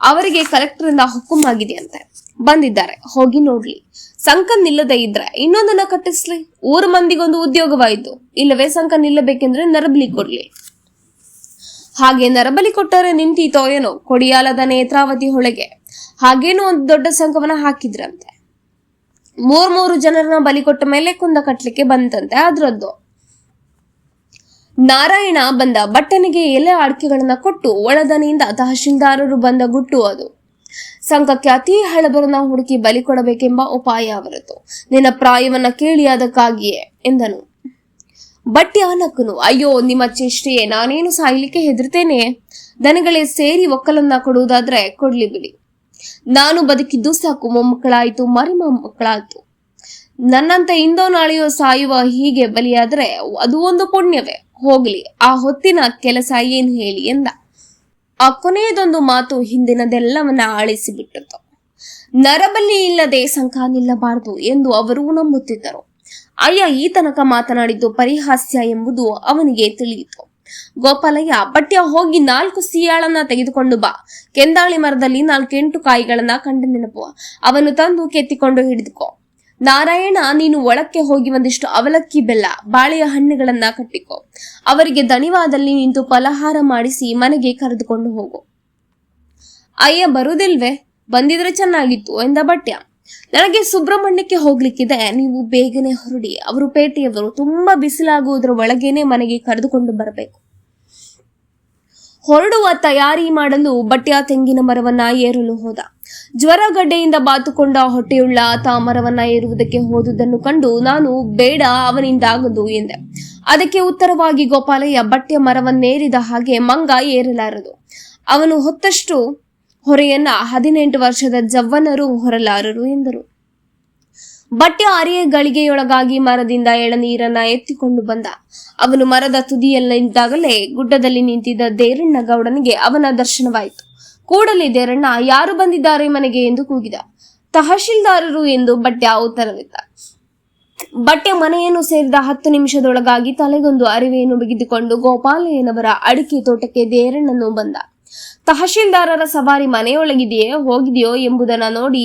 ಅವರಿಗೆ ಕಲೆಕ್ಟರ್ ಇಂದ ಹುಕುಂ ಆಗಿದೆಯಂತೆ, ಬಂದಿದ್ದಾರೆ, ಹೋಗಿ ನೋಡ್ಲಿ. ಸಂಕ ನಿಲ್ಲದೆ ಇದ್ರೆ ಇನ್ನೊಂದನ್ನ ಕಟ್ಟಿಸ್ಲಿ. ಊರು ಮಂದಿಗೊಂದು ಉದ್ಯೋಗವಾಯಿತು. ಇಲ್ಲವೇ ಸಂಕ ನಿಲ್ಲಬೇಕೆಂದ್ರೆ ನರಬಲಿ ಕೊಡ್ಲಿ. ಹಾಗೆ ನರಬಲಿ ಕೊಟ್ಟರೆ ನಿಂತೀತೋ ಏನೋ. ಕೊಡಿಯಾಲದ ನೇತ್ರಾವತಿ ಹೊಳೆಗೆ ಹಾಗೇನೋ ಒಂದು ದೊಡ್ಡ ಸಂಘವನ್ನ ಹಾಕಿದ್ರಂತೆ. 3 ಜನರನ್ನ ಬಲಿ ಕೊಟ್ಟ ಮೇಲೆ ಕುಂದ ಕಟ್ಲಿಕ್ಕೆ ಬಂತಂತೆ ಅದ್ರದ್ದು. ನಾರಾಯಣ ಬಂದ. ಬಟ್ಟೆನಿಗೆ ಎಲೆ ಅಡಿಕೆಗಳನ್ನ ಕೊಟ್ಟು ಒಳದನಿಯಿಂದ ತಹಶೀಲ್ದಾರರು ಬಂದ ಗುಟ್ಟು ಅದು. ಸಂಘಕ್ಕೆ ಅತಿ ಹಳಬರನ್ನ ಹುಡುಕಿ ಬಲಿ ಕೊಡಬೇಕೆಂಬ ಉಪಾಯ ಅವರದ್ದು. ನಿನ್ನ ಪ್ರಾಯವನ್ನ ಕೇಳಿ ಅದಕ್ಕಾಗಿಯೇ ಎಂದನು. ಬಟ್ಟ್ಯ ನಕ್ಕನು. ಅಯ್ಯೋ, ನಿಮ್ಮ ಚೇಷ್ಟೆಯೇ, ನಾನೇನು ಸಾಯ್ಲಿಕ್ಕೆ ಹೆದರ್ತೇನೆ. ದನಗಳೇ ಸೇರಿ ಒಕ್ಕಲನ್ನ ಕೊಡುವುದಾದ್ರೆ ಕೊಡ್ಲಿ ಬಿಡಿ. ನಾನು ಬದುಕಿದ್ದು ಸಾಕು. ಮೊಮ್ಮಕ್ಕಳಾಯ್ತು, ಮರಿ ಮೊಮ್ಮಕ್ಕಳಾಯ್ತು. ನನ್ನಂತ ಇಂದೋ ನಾಳೆಯೋ ಸಾಯುವ ಹೀಗೆ ಬಲಿಯಾದ್ರೆ ಅದು ಒಂದು ಪುಣ್ಯವೇ. ಹೋಗ್ಲಿ, ಆ ಹೊತ್ತಿನ ಕೆಲಸ ಏನು ಹೇಳಿ ಎಂದ. ಆ ಕೊನೆಯದೊಂದು ಮಾತು ಹಿಂದಿನದೆಲ್ಲವನ್ನ ಆಳಿಸಿ ಬಿಟ್ಟಿತು. ನರಬಲಿ ಇಲ್ಲದೆ ಸಂಕ ನಿಲ್ಲಬಾರದು ಎಂದು ಅವರು ನಂಬುತ್ತಿದ್ದರು. ಅಯ್ಯ ಈ ತನಕ ಮಾತನಾಡಿದ್ದು ಪರಿಹಾಸ್ಯ ಎಂಬುದು ಅವನಿಗೆ ತಿಳಿಯಿತು. ಗೋಪಾಲಯ್ಯ, ಬಟ್ಟ್ಯ ಹೋಗಿ 4 ಸಿಯಾಳನ್ನ ತೆಗೆದುಕೊಂಡು ಬಾ. ಕೆಂದಾಳಿ ಮರದಲ್ಲಿ 4-8 ಕಾಯಿಗಳನ್ನ ಕಂಡ ನೆನಪು. ಅವನು ತಂದು ಕೆತ್ತಿಕೊಂಡು ಹಿಡಿದುಕೋ. ನಾರಾಯಣ, ನೀನು ಒಳಕ್ಕೆ ಹೋಗಿ ಒಂದಿಷ್ಟು ಅವಲಕ್ಕಿ, ಬೆಲ್ಲ, ಬಾಳೆಯ ಹಣ್ಣುಗಳನ್ನ ಕಟ್ಟಿಕೋ. ಅವರಿಗೆ ದಣಿವಾದಲ್ಲಿ ನಿಂತು ಫಲಹಾರ ಮಾಡಿಸಿ ಮನೆಗೆ ಕರೆದುಕೊಂಡು ಹೋಗು. ಅಯ್ಯ ಬರುವುದಿಲ್ವೇ? ಬಂದಿದ್ರೆ ಚೆನ್ನಾಗಿತ್ತು ಎಂದ ಬಟ್ಟ್ಯ. ನನಗೆ ಸುಬ್ರಹ್ಮಣ್ಯಕ್ಕೆ ಹೋಗ್ಲಿಕ್ಕಿದೆ, ನೀವು ಬೇಗನೆ ಹೊರಡಿ. ಅವರು ಪೇಟೆಯವರು, ತುಂಬಾ ಬಿಸಿಲಾಗುವುದರ ಒಳಗೇನೆ ಮನೆಗೆ ಕರೆದುಕೊಂಡು ಬರಬೇಕು. ಹೊರಡುವ ತಯಾರಿ ಮಾಡಲು ಬಟ್ಟ್ಯ ತೆಂಗಿನ ಮರವನ್ನ ಏರಲು ಹೋದ. ಜ್ವರಗಡ್ಡೆಯಿಂದ ಬಾತುಕೊಂಡ ಹೊಟ್ಟೆಯುಳ್ಳ ಆತ ಮರವನ್ನ ಏರುವುದಕ್ಕೆ ಹೋದುದನ್ನು ಕಂಡು ನಾನು, ಬೇಡ, ಅವನಿಂದಾಗದು ಎಂದೆ. ಅದಕ್ಕೆ ಉತ್ತರವಾಗಿ ಗೋಪಾಲಯ್ಯ, ಬಟ್ಟ್ಯ ಮರವನ್ನೇರಿದ ಹಾಗೆ ಮಂಗ ಏರಲಾರದು. ಅವನು ಹೊತ್ತಷ್ಟು ಹೊರೆಯನ್ನ 18 ವರ್ಷದ ಜವ್ವನರು ಹೊರಲಾರರು ಎಂದರು. ಬಟ್ಟ್ಯ ಅರೆಯ ಗಳಿಗೆಯೊಳಗಾಗಿ ಮರದಿಂದ ಎಳನೀರನ್ನ ಎತ್ತಿಕೊಂಡು ಬಂದ. ಅವನು ಮರದ ತುದಿಯಲ್ಲಿದ್ದಾಗಲೇ ಗುಡ್ಡದಲ್ಲಿ ನಿಂತಿದ್ದ ದೇರಣ್ಣ ಗೌಡನಿಗೆ ಅವನ ದರ್ಶನವಾಯಿತು. ಕೂಡಲೇ ದೇರಣ್ಣ, ಯಾರು ಬಂದಿದ್ದಾರೆ ಮನೆಗೆ ಎಂದು ಕೂಗಿದ. ತಹಶೀಲ್ದಾರರು ಎಂದು ಬಟ್ಟ್ಯ ಉತ್ತರವಿದ್ದ. ಬಟ್ಟ್ಯ ಮನೆಯನ್ನು ಸೇರಿದ 10 ನಿಮಿಷದೊಳಗಾಗಿ ತಲೆಗೊಂದು ಅರಿವೆಯನ್ನು ಬಿಗಿದುಕೊಂಡು ಗೋಪಾಲಯ್ಯನವರ ಅಡಿಕೆ ತೋಟಕ್ಕೆ ದೇರಣ್ಣನು ಬಂದ. ತಹಶೀಲ್ದಾರರ ಸವಾರಿ ಮನೆಯೊಳಗಿದೆಯೇ ಹೋಗಿದೆಯೋ ಎಂಬುದನ್ನ ನೋಡಿ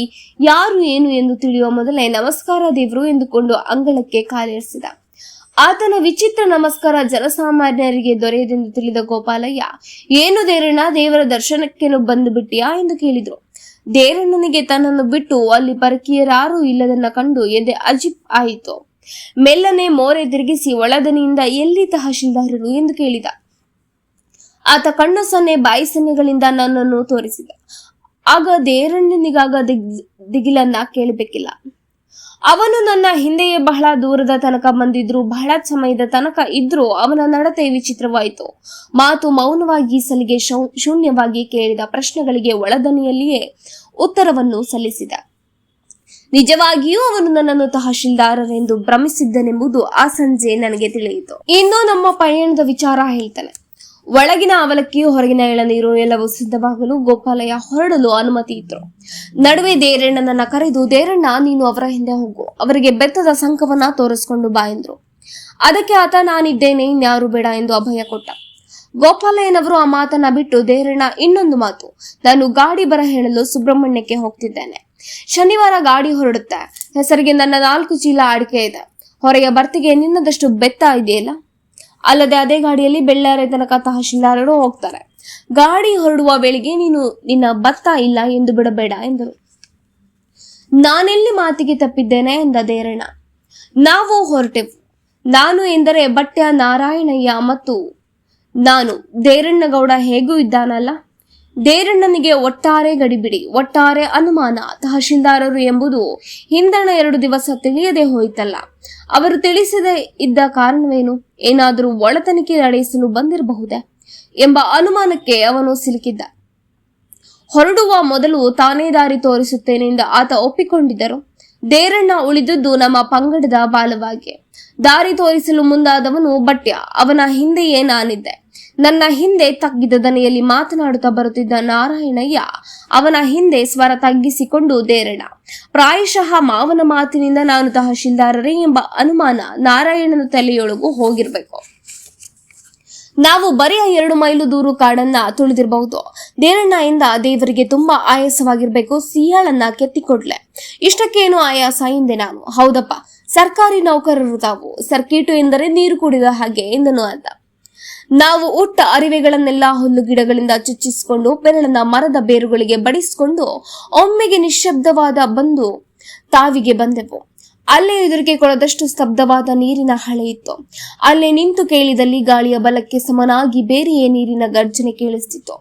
ಯಾರು ಏನು ಎಂದು ತಿಳಿಯುವ ಮೊದಲೇ ನಮಸ್ಕಾರ ದೇವ್ರು ಎಂದುಕೊಂಡು ಅಂಗಳಕ್ಕೆ ಕಾಲಿರಿಸಿದ. ಆತನ ವಿಚಿತ್ರ ನಮಸ್ಕಾರ ಜನಸಾಮಾನ್ಯರಿಗೆ ದೊರೆಯದೆಂದು ತಿಳಿದ ಗೋಪಾಲಯ್ಯ, ಏನು ದೇರಣ್ಣ, ದೇವರ ದರ್ಶನಕ್ಕೇನು ಬಂದು ಬಿಟ್ಟಿಯಾ ಎಂದು ಕೇಳಿದ್ರು. ದೇರಣ್ಣನಿಗೆ ತನ್ನನ್ನು ಬಿಟ್ಟು ಅಲ್ಲಿ ಪರಕೀಯರಾರೂ ಇಲ್ಲದನ್ನ ಕಂಡು ಎದೆ ಅಜಿಬ್ ಆಯಿತು. ಮೆಲ್ಲನೆ ಮೋರೆ ತಿರುಗಿಸಿ ಒಳದನಿಯಿಂದ ಎಲ್ಲಿ ತಹಶೀಲ್ದಾರರು ಎಂದು ಕೇಳಿದ. ಆತ ಕಣ್ಣು ಸನ್ನೆ ಬಾಯಿ ಸನ್ನೆಗಳಿಂದ ನನ್ನನ್ನು ತೋರಿಸಿದ. ಆಗ ದೇರಣ್ಣನಿಗಾಗ ದಿಗಿಲನ್ನ ಕೇಳಬೇಕಿಲ್ಲ. ಅವನು ನನ್ನ ಹಿಂದೆಯೇ ಬಹಳ ದೂರದ ತನಕ ಬಂದಿದ್ರು, ಬಹಳ ಸಮಯದ ತನಕ ಇದ್ರೂ ಅವನ ನಡತೆ ವಿಚಿತ್ರವಾಯಿತು. ಮಾತು ಮೌನವಾಗಿ, ಸಲಿಗೆ ಶೂನ್ಯವಾಗಿ, ಕೇಳಿದ ಪ್ರಶ್ನೆಗಳಿಗೆ ಒಳದನಿಯಲ್ಲಿಯೇ ಉತ್ತರವನ್ನು ಸಲ್ಲಿಸಿದ. ನಿಜವಾಗಿಯೂ ಅವನು ನನ್ನನ್ನು ತಹಶೀಲ್ದಾರರೆಂದು ಭ್ರಮಿಸಿದ್ದನೆಂಬುದು ಆ ಸಂಜೆ ನನಗೆ ತಿಳಿಯಿತು. ಇನ್ನು ನಮ್ಮ ಪಯಣದ ವಿಚಾರ ಹೇಳ್ತಾನೆ. ಒಳಗಿನ ಅವಲಕ್ಕಿಯು, ಹೊರಗಿನ ಎಳನೀರು ಎಲ್ಲವೂ ಸಿದ್ಧವಾಗಲು ಗೋಪಾಲಯ್ಯ ಹೊರಡಲು ಅನುಮತಿ ಇದ್ರು. ನಡುವೆ ದೇರಣ್ಣನನ್ನ ಕರೆದು, ದೇರಣ್ಣ, ನೀನು ಅವರ ಹಿಂದೆ ಹೋಗು, ಅವರಿಗೆ ಬೆತ್ತದ ಸಂಕವನ್ನ ತೋರಿಸ್ಕೊಂಡು ಬಾ ಎಂದ್ರು. ಅದಕ್ಕೆ ಆತ ನಾನಿದ್ದೇನೆ, ಇನ್ಯಾರು ಬೇಡ ಎಂದು ಅಭಯ ಕೊಟ್ಟ. ಗೋಪಾಲಯ್ಯನವರು ಆ ಮಾತನ್ನ ಬಿಟ್ಟು ದೇರಣ್ಣ ಇನ್ನೊಂದು ಮಾತು, ನಾನು ಗಾಡಿ ಬರ ಹೇಳಲು ಸುಬ್ರಹ್ಮಣ್ಯಕ್ಕೆ ಹೋಗ್ತಿದ್ದೇನೆ. ಶನಿವಾರ ಗಾಡಿ ಹೊರಡುತ್ತೆ. ಹೆಸರಿಗೆ ನನ್ನ 4 ಚೀಲ ಅಡಿಕೆ ಇದೆ. ಹೊರೆಯ ಬರ್ತಿಗೆ ನಿನ್ನದಷ್ಟು ಬೆತ್ತ ಇದೆಯಲ್ಲ. ಅಲ್ಲದೆ ಅದೇ ಗಾಡಿಯಲ್ಲಿ ಬೆಳ್ಳಾರೆ ತನಕ ತಹಶೀಲ್ದಾರರು ಹೋಗ್ತಾರೆ. ಗಾಡಿ ಹೊರಡುವ ವೇಳೆಗೆ ನೀನು ನಿನ್ನ ಭತ್ತ ಇಲ್ಲ ಎಂದು ಬಿಡಬೇಡ ಎಂದರು. ನಾನೆಲ್ಲಿ ಮಾತಿಗೆ ತಪ್ಪಿದ್ದೇನೆ ಎಂದ ದೇರಣ್ಣ. ನಾವು ಹೊರಟೆವು. ನಾನು ಎಂದರೆ ಬಟ್ಟ್ಯ ನಾರಾಯಣಯ್ಯ ಮತ್ತು ನಾನು. ದೇರಣ್ಣಗೌಡ ಹೇಗೂ ಇದ್ದಾನಲ್ಲ. ದೇರಣ್ಣನಿಗೆ ಒಟ್ಟಾರೆ ಗಡಿಬಿಡಿ, ಒಟ್ಟಾರೆ ಅನುಮಾನ. ತಹಶೀಲ್ದಾರರು ಎಂಬುದು ಹಿಂದಣ 2 ದಿವಸ ತಿಳಿಯದೆ ಹೋಯಿತಲ್ಲ. ಅವರು ತಿಳಿಸದೆ ಇದ್ದ ಕಾರಣವೇನು? ಏನಾದರೂ ಒಳತನಿಕೆ ನಡೆಸಲು ಬಂದಿರಬಹುದೇ ಎಂಬ ಅನುಮಾನಕ್ಕೆ ಅವನು ಸಿಲುಕಿದ್ದ. ಹೊರಡುವ ಮೊದಲು ತಾನೇ ದಾರಿ ತೋರಿಸುತ್ತೇನೆಂದ ಆತ ಒಪ್ಪಿಕೊಂಡಿದ್ದರು. ದೇರಣ್ಣ ಉಳಿದದ್ದು ನಮ್ಮ ಪಂಗಡದ ಬಾಲವಾಗಿ. ದಾರಿ ತೋರಿಸಲು ಮುಂದಾದವನು ಬಟ್ಯ. ಅವನ ಹಿಂದೆಯೇ ನಾನಿದ್ದೆ. ನನ್ನ ಹಿಂದೆ ತಗ್ಗಿದ ದನಿಯಲ್ಲಿ ಮಾತನಾಡುತ್ತಾ ಬರುತ್ತಿದ್ದ ನಾರಾಯಣಯ್ಯ, ಅವನ ಹಿಂದೆ ಸ್ವರ ತಗ್ಗಿಸಿಕೊಂಡು ದೇರಣ್ಣ. ಪ್ರಾಯಶಃ ಮಾವನ ಮಾತಿನಿಂದ ನಾನು ತಹಶೀಲ್ದಾರರೇ ಎಂಬ ಅನುಮಾನ ನಾರಾಯಣನ ತಲೆಯೊಳಗೂ ಹೋಗಿರಬೇಕು. ನಾವು ಬರೀ 2 ಮೈಲು ದೂರ ಕಾಡನ್ನ ತುಳಿದಿರಬಹುದು. ದೇರಣ್ಣ ಇಂದ ದೇವರಿಗೆ ತುಂಬಾ ಆಯಾಸವಾಗಿರ್ಬೇಕು. ಸಿಯಾಳನ್ನ ಕೆತ್ತಿಕೊಡ್ಲೆ. ಇಷ್ಟಕ್ಕೇನು ಆಯಾಸ ಎಂದೆ ನಾನು. ಹೌದಪ್ಪ, ಸರ್ಕಾರಿ ನೌಕರರು ತಾವು. ಸರ್ಕೀಟು ಎಂದರೆ ನೀರು ಕುಡಿದ ಹಾಗೆ ಎಂದನು ಅಂತ. ನಾವು ಉಟ್ಟ ಅರಿವೆಗಳನ್ನೆಲ್ಲ ಹುಲ್ಲು ಗಿಡಗಳಿಂದ ಚುಚ್ಚಿಸಿಕೊಂಡು ಬೆರಳನ್ನ ಮರದ ಬೇರುಗಳಿಗೆ ಬಡಿಸಿಕೊಂಡು ಒಮ್ಮೆಗೆ ನಿಶ್ಶಬ್ದವಾದ ಬಂದು ತಾವಿಗೆ ಬಂದೆವು. ಅಲ್ಲೇ ಎದುರಿಗೆ ಕೊಡದಷ್ಟು ಸ್ತಬ್ಧವಾದ ನೀರಿನ ಹಳೆ ಇತ್ತು. ಅಲ್ಲೇ ನಿಂತು ಕೇಳಿದಲ್ಲಿ ಗಾಳಿಯ ಬಲಕ್ಕೆ ಸಮನಾಗಿ ಬೇರೆಯೇ ನೀರಿನ ಗರ್ಜನೆ ಕೇಳಿಸ್ತಿತ್ತು.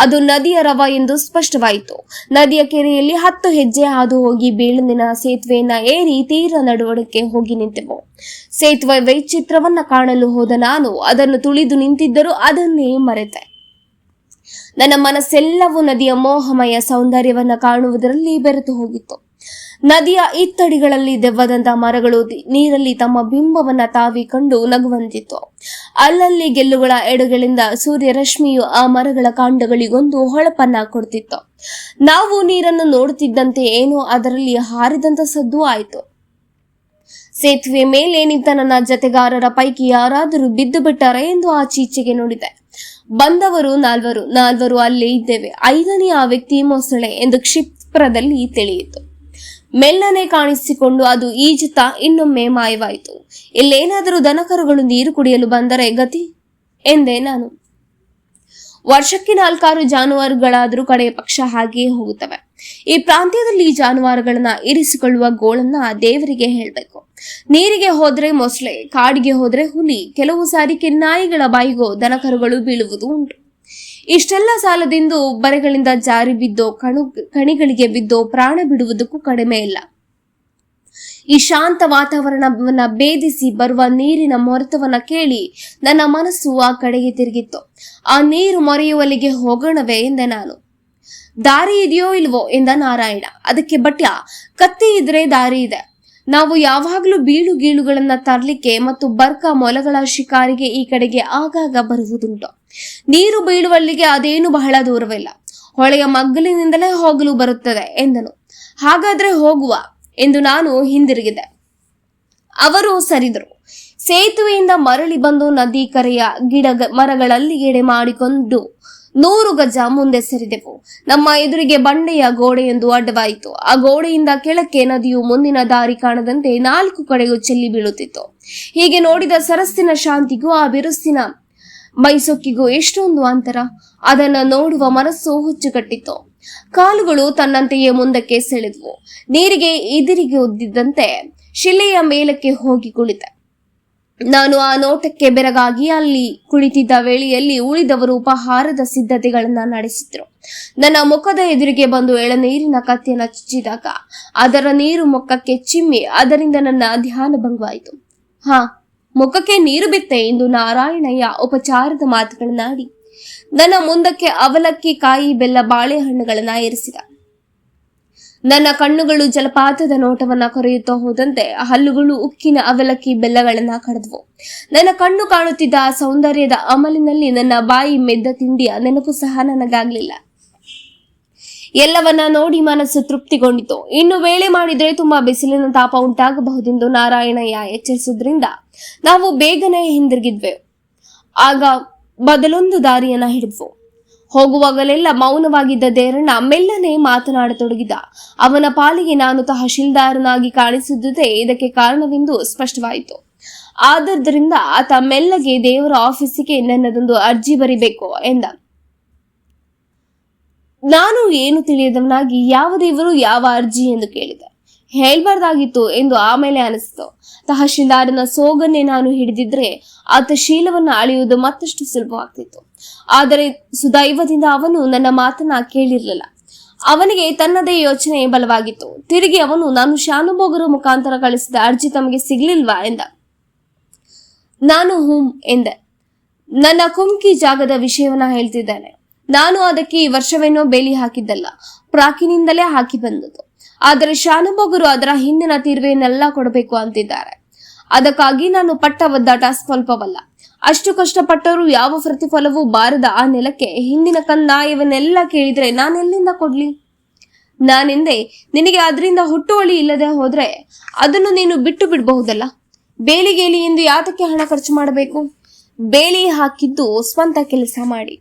ಅದು ನದಿಯ ರವ ಎಂದು ಸ್ಪಷ್ಟವಾಯಿತು. ನದಿಯ ಕೆರೆಯಲ್ಲಿ 10 ಹೆಜ್ಜೆ ಹಾದು ಹೋಗಿ ಬೀಳಂದಿನ ಸೇತುವೆಯನ್ನ ಏರಿ ತೀರ ನಡುವಣಕ್ಕೆ ಹೋಗಿ ನಿಂತೆವು. ಸೇತುವೆ ವೈಚಿತ್ರವನ್ನ ಕಾಣಲು ಹೋದ ನಾನು ಅದನ್ನು ತುಳಿದು ನಿಂತಿದ್ದರೂ ಅದನ್ನೇ ಮರೆತೆ. ನನ್ನ ಮನಸ್ಸೆಲ್ಲವೂ ನದಿಯ ಮೋಹಮಯ ಸೌಂದರ್ಯವನ್ನ ಕಾಣುವುದರಲ್ಲಿ ಬೆರೆತು ಹೋಗಿತ್ತು. ನದಿಯ ಇತ್ತಡಿಗಳಲ್ಲಿ ದೆವ್ವದಂತ ಮರಗಳು ನೀರಲ್ಲಿ ತಮ್ಮ ಬಿಂಬವನ್ನ ತಾವಿ ಕಂಡು ನಗುವಂತಿತ್ತು. ಅಲ್ಲಲ್ಲಿ ಗೆಲ್ಲುಗಳ ಎಡೆಗಳಿಂದ ಸೂರ್ಯ ರಶ್ಮಿಯು ಆ ಮರಗಳ ಕಾಂಡಗಳಿಗೊಂದು ಹೊಳಪನ್ನ ಕೊಡ್ತಿತ್ತು. ನಾವು ನೀರನ್ನು ನೋಡುತ್ತಿದ್ದಂತೆ ಏನೋ ಅದರಲ್ಲಿ ಹಾರಿದಂತ ಸದ್ದು ಆಯಿತು. ಸೇತುವೆ ಮೇಲೆ ನಿಂತ ನನ್ನ ಜತೆಗಾರರ ಪೈಕಿ ಯಾರಾದರೂ ಬಿದ್ದು ಬಿಟ್ಟರೆ ಎಂದು ಆಚೀಚೆಗೆ ನೋಡಿದೆ. ಬಂದವರು 4 ಅಲ್ಲೇ ಇದ್ದೇವೆ. 5ನೇ ಆ ವ್ಯಕ್ತಿ ಮೊಸಳೆ ಎಂದು ಕ್ಷಿಪ್ರದಲ್ಲಿ ತಿಳಿಯಿತು. ಮೆಲ್ಲನೆ ಕಾಣಿಸಿಕೊಂಡು ಅದು ಈಜುತ್ತಾ ಇನ್ನೊಮ್ಮೆ ಮಾಯವಾಯಿತು. ಇಲ್ಲೇನಾದರೂ ದನಕರುಗಳು ನೀರು ಕುಡಿಯಲು ಬಂದರೆ ಗತಿ ಎಂದೆ ನಾನು. ವರ್ಷಕ್ಕೆ 4-6 ಜಾನುವಾರುಗಳಾದರೂ ಕಡೆಯ ಪಕ್ಷ ಹಾಗೆಯೇ ಹೋಗುತ್ತವೆ. ಈ ಪ್ರಾಂತ್ಯದಲ್ಲಿ ಜಾನುವಾರುಗಳನ್ನ ಇರಿಸಿಕೊಳ್ಳುವ ಗೋಳನ್ನ ದೇವರಿಗೆ ಹೇಳಬೇಕು. ನೀರಿಗೆ ಹೋದ್ರೆ ಮೊಸಳೆ, ಕಾಡಿಗೆ ಹೋದ್ರೆ ಹುಲಿ, ಕೆಲವು ಸಾರಿ ಕೆನ್ನಾಯಿಗಳ ಬಾಯಿಗೋ ದನಕರುಗಳು ಬೀಳುವುದು ಉಂಟು. ಇಷ್ಟೆಲ್ಲ ಸಾಲದಿಂದ ಬರೆಗಳಿಂದ ಜಾರಿ ಬಿದ್ದೋ ಕಣಿಗಳಿಗೆ ಬಿದ್ದೋ ಪ್ರಾಣ ಬಿಡುವುದಕ್ಕೂ ಕಡಿಮೆ ಇಲ್ಲ. ಈ ಶಾಂತ ವಾತಾವರಣವನ್ನ ಭೇದಿಸಿ ಬರುವ ನೀರಿನ ಮೊರೆತವನ್ನ ಕೇಳಿ ನನ್ನ ಮನಸ್ಸು ಆ ಕಡೆಗೆ ತಿರುಗಿತ್ತು. ಆ ನೀರು ಮೊರೆಯುವಲ್ಲಿಗೆ ಹೋಗೋಣವೇ ಎಂದೆ ನಾನು. ದಾರಿ ಇದೆಯೋ ಇಲ್ವೋ ಎಂದ ನಾರಾಯಣ. ಅದಕ್ಕೆ ಬಟ್ಯ, ಕತ್ತಿ ಇದ್ರೆ ದಾರಿ ಇದೆ. ನಾವು ಯಾವಾಗಲೂ ಬೀಳು ಗೀಳುಗಳನ್ನ ತರಲಿಕ್ಕೆ ಮತ್ತು ಬರ್ಕ ಮೊಲಗಳ ಶಿಕಾರಿಗೆ ಈ ಕಡೆಗೆ ಆಗಾಗ ಬರುವುದುಂಟು. ನೀರು ಬೀಳುವಲ್ಲಿಗೆ ಅದೇನು ಬಹಳ ದೂರವಿಲ್ಲ. ಹೊಳೆಯ ಮಗ್ಗಲಿನಿಂದಲೇ ಹೋಗಲು ಬರುತ್ತದೆ ಎಂದನು. ಹಾಗಾದ್ರೆ ಹೋಗುವ ಎಂದು ನಾನು ಹಿಂದಿರುಗಿದೆ. ಅವರು ಸರಿದರು. ಸೇತುವೆಯಿಂದ ಮರಳಿ ಬಂದು ನದಿ ಕರೆಯ ಗಿಡ ಮರಗಳಲ್ಲಿ ಎಡೆ ಮಾಡಿಕೊಂಡು 100 ಗಜ ಮುಂದೆ ಸರಿದೆವು. ನಮ್ಮ ಎದುರಿಗೆ ಬಂಡೆಯ ಗೋಡೆಯೊಂದು ಅಡ್ಡವಾಯಿತು. ಆ ಗೋಡೆಯಿಂದ ಕೆಳಕ್ಕೆ ನದಿಯು ಮುಂದಿನ ದಾರಿ ಕಾಣದಂತೆ 4 ಕಡೆಗೂ ಚೆಲ್ಲಿ ಬೀಳುತ್ತಿತ್ತು. ಹೀಗೆ ನೋಡಿದ ಸರಸ್ಸಿನ ಶಾಂತಿಗೂ ಆ ಬಿರುಸಿನ ಮೈಸೊಕ್ಕಿಗೂ ಎಷ್ಟೊಂದು ಅಂತರ. ಅದನ್ನ ನೋಡುವ ಮನಸ್ಸು ಹುಚ್ಚುಕಟ್ಟಿತ್ತು. ಕಾಲುಗಳು ತನ್ನಂತೆಯೇ ಮುಂದಕ್ಕೆ ಸೆಳೆದವು. ನೀರಿಗೆ ಎದುರಿಗೆ ಒದ್ದಿದ್ದಂತೆ ಶಿಲೆಯ ಮೇಲಕ್ಕೆ ಹೋಗಿ ಕುಳಿತೆ. ನಾನು ಆ ನೋಟಕ್ಕೆ ಬೆರಗಾಗಿ ಅಲ್ಲಿ ಕುಳಿತಿದ್ದ ವೇಳೆಯಲ್ಲಿ ಉಳಿದವರು ಉಪಹಾರದ ಸಿದ್ಧತೆಗಳನ್ನ ನಡೆಸಿದ್ರು. ನನ್ನ ಮುಖದ ಎದುರಿಗೆ ಬಂದು ಎಳನೀರಿನ ಕತ್ತಿಯನ್ನ ಚುಚ್ಚಿದಾಗ ಅದರ ನೀರು ಮುಖಕ್ಕೆ ಚಿಮ್ಮಿ ಅದರಿಂದ ನನ್ನ ಧ್ಯಾನ ಭಂಗವಾಯಿತು. ಮುಖಕ್ಕೆ ನೀರು ಬಿತ್ತೆ ಎಂದು ನಾರಾಯಣಯ್ಯ ಉಪಚಾರದ ಮಾತುಗಳನ್ನಾಡಿ ನನ್ನ ಮುಂದಕ್ಕೆ ಅವಲಕ್ಕಿ, ಕಾಯಿ, ಬೆಲ್ಲ, ಬಾಳೆಹಣ್ಣುಗಳನ್ನ ಏರಿಸಿದ. ನನ್ನ ಕಣ್ಣುಗಳು ಜಲಪಾತದ ನೋಟವನ್ನ ಕೊರೆಯುತ್ತಾ ಹೋದಂತೆ ಹಲ್ಲುಗಳು ಉಕ್ಕಿನ ಅವಲಕ್ಕಿ ಬೆಲ್ಲಗಳನ್ನ ಕಡಿದವು. ನನ್ನ ಕಣ್ಣು ಕಾಣುತ್ತಿದ್ದ ಆ ಸೌಂದರ್ಯದ ಅಮಲಿನಲ್ಲಿ ನನ್ನ ಬಾಯಿ ಮೆದ್ದ ತಿಂಡಿಯ ನೆನಪು ಸಹ ನನಗಾಗ್ಲಿಲ್ಲ. ಎಲ್ಲವನ್ನ ನೋಡಿ ಮನಸ್ಸು ತೃಪ್ತಿಗೊಂಡಿತು. ಇನ್ನು ವೇಳೆ ಮಾಡಿದ್ರೆ ತುಂಬಾ ಬಿಸಿಲಿನ ತಾಪ ಉಂಟಾಗಬಹುದೆಂದು ನಾರಾಯಣಯ್ಯ ಎಚ್ಚರಿಸುವುದರಿಂದ ನಾವು ಬೇಗನೆ ಹಿಂದಿರುಗಿದ್ವಿ. ಆಗ ಬದಲೊಂದು ದಾರಿಯನ್ನ ಹಿಡಿದ್ವು. ಹೋಗುವಾಗಲೆಲ್ಲ ಮೌನವಾಗಿದ್ದ ದೇರಣ್ಣ ಮೆಲ್ಲನೆ ಮಾತನಾಡತೊಡಗಿದ. ಅವನ ಪಾಲಿಗೆ ನಾನು ತಹಶೀಲ್ದಾರನಾಗಿ ಕಾಣಿಸಿದ್ದುದೇ ಇದಕ್ಕೆ ಕಾರಣವೆಂದು ಸ್ಪಷ್ಟವಾಯಿತು. ಆದ್ದರಿಂದ ಆತ ಮೆಲ್ಲಗೆ ದೇವರ ಆಫೀಸಿಗೆ ನನ್ನದೊಂದು ಅರ್ಜಿ ಬರಿಬೇಕು ಎಂದ. ನಾನು ಏನು ತಿಳಿಯದವನಾಗಿ ಯಾವ ದೇವರು ಯಾವ ಅರ್ಜಿ ಎಂದು ಕೇಳಿದೆ. ಹೇಳ್ಬಾರ್ದಾಗಿತ್ತು ಎಂದು ಆಮೇಲೆ ಅನಿಸ್ತು. ತಹಶೀಲ್ದಾರನ ಸೋಗನ್ನೇ ನಾನು ಹಿಡಿದಿದ್ರೆ ಆತ ಶೀಲವನ್ನ ಅಳೆಯುವುದು ಮತ್ತಷ್ಟು ಸುಲಭವಾಗ್ತಿತ್ತು. ಆದರೆ ಸುದೈವದಿಂದ ಅವನು ನನ್ನ ಮಾತನ್ನ ಕೇಳಿರ್ಲಿಲ್ಲ. ಅವನಿಗೆ ತನ್ನದೇ ಯೋಚನೆ ಬಲವಾಗಿತ್ತು. ತಿರುಗಿ ಅವನು, ನಾನು ಶಾನುಭೋಗರ ಮುಖಾಂತರ ಕಳಿಸಿದ ಅರ್ಜಿ ತಮಗೆ ಸಿಗ್ಲಿಲ್ವಾ ಎಂದ. ನಾನು ಎಂದೆ. ನನ್ನ ಕುಮ್ಕಿ ಜಾಗದ ವಿಷಯವನ್ನ ಹೇಳ್ತಿದ್ದೇನೆ. ನಾನು ಅದಕ್ಕೆ ಈ ವರ್ಷವೇನೋ ಬೇಲಿ ಹಾಕಿದ್ದಲ್ಲ, ಪ್ರಾಕಿನಿಂದಲೇ ಹಾಕಿ ಬಂದದ್ದು. ಆದರೆ ಶಾನುಭೋಗರು ಅದರ ಹಿಂದಿನ ತೀರ್ವೆಯನ್ನೆಲ್ಲ ಕೊಡಬೇಕು ಅಂತಿದ್ದಾರೆ. ಅದಕ್ಕಾಗಿ ನಾನು ಪಟ್ಟ ಒದ್ದಾಟ ಸ್ವಲ್ಪವಲ್ಲ. ಅಷ್ಟು ಕಷ್ಟಪಟ್ಟರೂ ಯಾವ ಪ್ರತಿಫಲವೂ ಬಾರದ ಆ ನೆಲಕ್ಕೆ ಹಿಂದಿನ ಕಂದಾಯವನ್ನೆಲ್ಲ ಕೇಳಿದ್ರೆ ನಾನೆಲ್ಲಿಂದ ಕೊಡ್ಲಿ? ನಾನೆಂದೆ, ನಿನಗೆ ಅದರಿಂದ ಹುಟ್ಟುವಳಿ ಇಲ್ಲದೆ ಹೋದ್ರೆ ಅದನ್ನು ನೀನು ಬಿಟ್ಟು ಬಿಡಬಹುದಲ್ಲ. ಬೇಲಿಗೇಲಿ ಎಂದು ಯಾತಕ್ಕೆ ಹಣ ಖರ್ಚು ಮಾಡಬೇಕು? ಬೇಲಿ ಹಾಕಿದ್ದು ಸ್ವಂತ ಕೆಲಸ ಮಾಡಿ,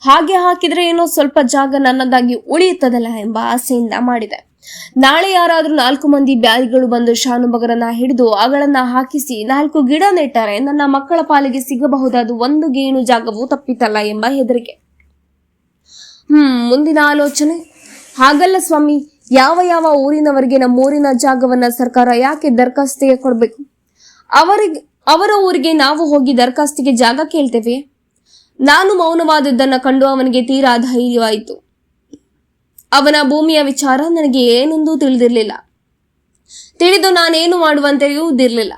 ಹಾಗೆ ಹಾಕಿದ್ರೆ ಏನೋ ಸ್ವಲ್ಪ ಜಾಗ ನನ್ನದಾಗಿ ಉಳಿಯುತ್ತದಲ್ಲ ಎಂಬ ಆಸೆಯಿಂದ ಮಾಡಿದೆ. ನಾಳೆ ಯಾರಾದ್ರೂ 4 ಮಂದಿ ಬ್ಯಾರಿಗಳು ಬಂದು ಶಾನುಭೋಗರನ್ನ ಹಿಡಿದು ಅಗಳನ್ನ ಹಾಕಿಸಿ 4 ಗಿಡ ನೆಟ್ಟರೆ ನನ್ನ ಮಕ್ಕಳ ಪಾಲಿಗೆ ಸಿಗಬಹುದಾದ 1 ಗೇಣು ಜಾಗವೂ ತಪ್ಪಿತಲ್ಲ ಎಂಬ ಹೆದರಿಕೆ. ಮುಂದಿನ ಆಲೋಚನೆ, ಹಾಗಲ್ಲ ಸ್ವಾಮಿ, ಯಾವ ಊರಿನವರಿಗೆ ನಮ್ಮೂರಿನ ಜಾಗವನ್ನ ಸರ್ಕಾರ ಯಾಕೆ ದರ್ಖಾಸ್ತಿಗೆ ಕೊಡ್ಬೇಕು? ಅವರ ಊರಿಗೆ ನಾವು ಹೋಗಿ ದರ್ಖಾಸ್ತಿಗೆ ಜಾಗ ಕೇಳ್ತೇವೆ. ನಾನು ಮೌನವಾದದ್ದನ್ನ ಕಂಡು ಅವನಿಗೆ ತೀರಾ ಧೈರ್ಯವಾಯಿತು. ಅವನ ಭೂಮಿಯ ವಿಚಾರ ನನಗೆ ಏನೆಂದೂ ತಿಳಿದಿರಲಿಲ್ಲ. ತಿಳಿದು ನಾನೇನು ಮಾಡುವಂತೆಯುವುದಿರಲಿಲ್ಲ.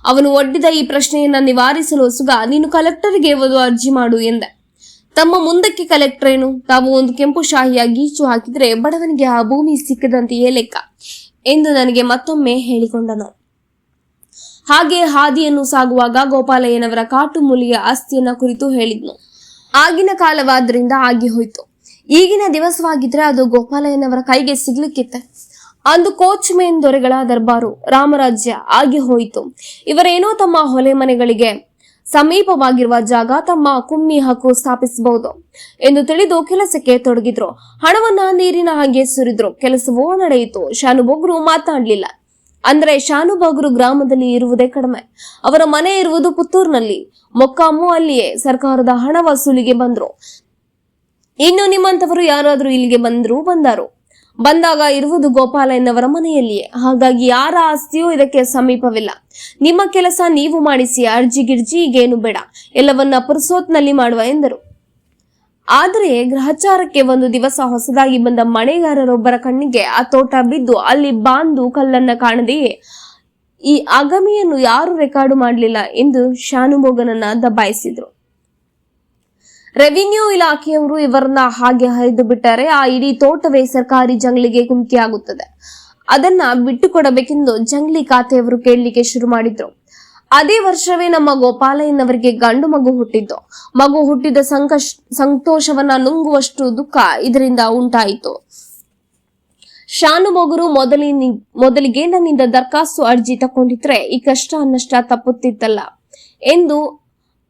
ಅವನು ಒಡ್ಡಿದ ಈ ಪ್ರಶ್ನೆಯನ್ನ ನಿವಾರಿಸಲು ಸುಗ, ನೀನು ಕಲೆಕ್ಟರ್ಗೆ ಒಂದು ಅರ್ಜಿ ಮಾಡು ಎಂದೆ. ತಮ್ಮ ಮುಂದಕ್ಕೆ ಕಲೆಕ್ಟರ್ ಏನು? ತಾವು ಒಂದು ಕೆಂಪು ಶಾಹಿಯ ಗೀಚು ಹಾಕಿದ್ರೆ ಬಡವನಿಗೆ ಆ ಭೂಮಿ ಸಿಕ್ಕದಂತೆಯೇ ಲೆಕ್ಕ ಎಂದು ನನಗೆ ಮತ್ತೊಮ್ಮೆ ಹೇಳಿಕೊಂಡನು. ಹಾಗೆ ಹಾದಿಯನ್ನು ಸಾಗುವಾಗ ಗೋಪಾಲಯ್ಯನವರ ಕಾಟು ಮೂಲಿಯ ಆಸ್ತಿಯನ್ನ ಕುರಿತು ಹೇಳಿದ್ನು. ಆಗಿನ ಕಾಲವಾದ್ರಿಂದ ಆಗಿ ಹೋಯ್ತು. ಈಗಿನ ದಿವಸವಾಗಿದ್ರೆ ಅದು ಗೋಪಾಲಯ್ಯನವರ ಕೈಗೆ ಸಿಗ್ಲಿಕ್ಕಿತ್ತೆ. ಅಂದು ಕೋಚ್ಮೇನ್ ದೊರೆಗಳ ದರ್ಬಾರು, ರಾಮರಾಜ್ಯ ಆಗಿ ಹೋಯಿತು. ಇವರೇನೋ ತಮ್ಮ ಹೊಲೆ ಮನೆಗಳಿಗೆ ಸಮೀಪವಾಗಿರುವ ಜಾಗ ತಮ್ಮ ಕುಮ್ಮಿ ಹಕ್ಕು ಸ್ಥಾಪಿಸಬಹುದು ಎಂದು ತಿಳಿದು ಕೆಲಸಕ್ಕೆ ತೊಡಗಿದ್ರು. ಹಣವನ್ನ ನೀರಿನ ಹಾಗೆ ಸುರಿದ್ರು. ಕೆಲಸವೂ ನಡೆಯಿತು. ಶಾನುಭೋಗರು ಮಾತಾಡ್ಲಿಲ್ಲ. ಅಂದ್ರೆ ಶಾನುಭೋಗರು ಗ್ರಾಮದಲ್ಲಿ ಇರುವುದೇ ಕಡಿಮೆ. ಅವರ ಮನೆ ಇರುವುದು ಪುತ್ತೂರಿನಲ್ಲಿ. ಮೊಕ್ಕಾಮು ಅಲ್ಲಿಯೇ. ಸರ್ಕಾರದ ಹಣ ವಸೂಲಿಗೆ ಬಂದ್ರು. ಇನ್ನು ನಿಮ್ಮಂತವರು ಯಾರಾದ್ರೂ ಇಲ್ಲಿಗೆ ಬಂದಾರು. ಬಂದಾಗ ಇರುವುದು ಗೋಪಾಲಯ್ಯನವರ ಮನೆಯಲ್ಲಿಯೇ. ಹಾಗಾಗಿ ಯಾರ ಆಸ್ತಿಯೂ ಇದಕ್ಕೆ ಸಮೀಪವಿಲ್ಲ. ನಿಮ್ಮ ಕೆಲಸ ನೀವು ಮಾಡಿಸಿ, ಅರ್ಜಿ ಗಿರ್ಜಿ ಈಗೇನು ಬೇಡ, ಎಲ್ಲವನ್ನ ಪುರ್ಸೋತ್ನಲ್ಲಿ ಮಾಡುವ ಎಂದರು. ಆದರೆ ಗ್ರಹಚಾರಕ್ಕೆ ಒಂದು ದಿವಸ ಹೊಸದಾಗಿ ಬಂದ ಮಳೆಗಾರರೊಬ್ಬರ ಕಣ್ಣಿಗೆ ಆ ತೋಟ ಬಿದ್ದು ಅಲ್ಲಿ ಬಾಂದು ಕಲ್ಲನ್ನ ಕಾಣದೆಯೇ ಈ ಆಗಮಿಯನ್ನು ಯಾರು ರೆಕಾರ್ಡು ಮಾಡಲಿಲ್ಲ ಎಂದು ಶಾನುಭೋಗನನ್ನ ದಬಾಯಿಸಿದ್ರು. ರೆವಿನ್ಯೂ ಇಲಾಖೆಯವರು ಇವರನ್ನ ಹಾಗೆ ಹರಿದು ಬಿಟ್ಟರೆ ಆ ಇಡೀ ತೋಟವೇ ಸರ್ಕಾರಿ ಜಂಗ್ಲಿಗೆ ಕುಮ್ಕಿಯಾಗುತ್ತದೆ. ಅದನ್ನ ಬಿಟ್ಟು ಕೊಡಬೇಕೆಂದು ಜಂಗ್ಲಿ ಖಾತೆಯವರು ಕೇಳಲಿಕ್ಕೆ ಶುರು ಮಾಡಿದ್ರು. ಅದೇ ವರ್ಷವೇ ನಮ್ಮ ಗೋಪಾಲಯ್ಯನವರಿಗೆ ಗಂಡು ಮಗು ಹುಟ್ಟಿದ್ದು. ಮಗು ಹುಟ್ಟಿದ ಸಂತೋಷವನ್ನ ನುಂಗುವಷ್ಟು ದುಃಖ ಇದರಿಂದ ಉಂಟಾಯಿತು. ಶಾನುಭೋಗರು ಮೊದಲಿಗೆ ನನ್ನಿಂದ ದರ್ಖಾಸ್ತು ಅರ್ಜಿ ತಕೊಂಡಿದ್ರೆ ಈ ಕಷ್ಟ ನಷ್ಟ ತಪ್ಪುತ್ತಿತ್ತಲ್ಲ ಎಂದು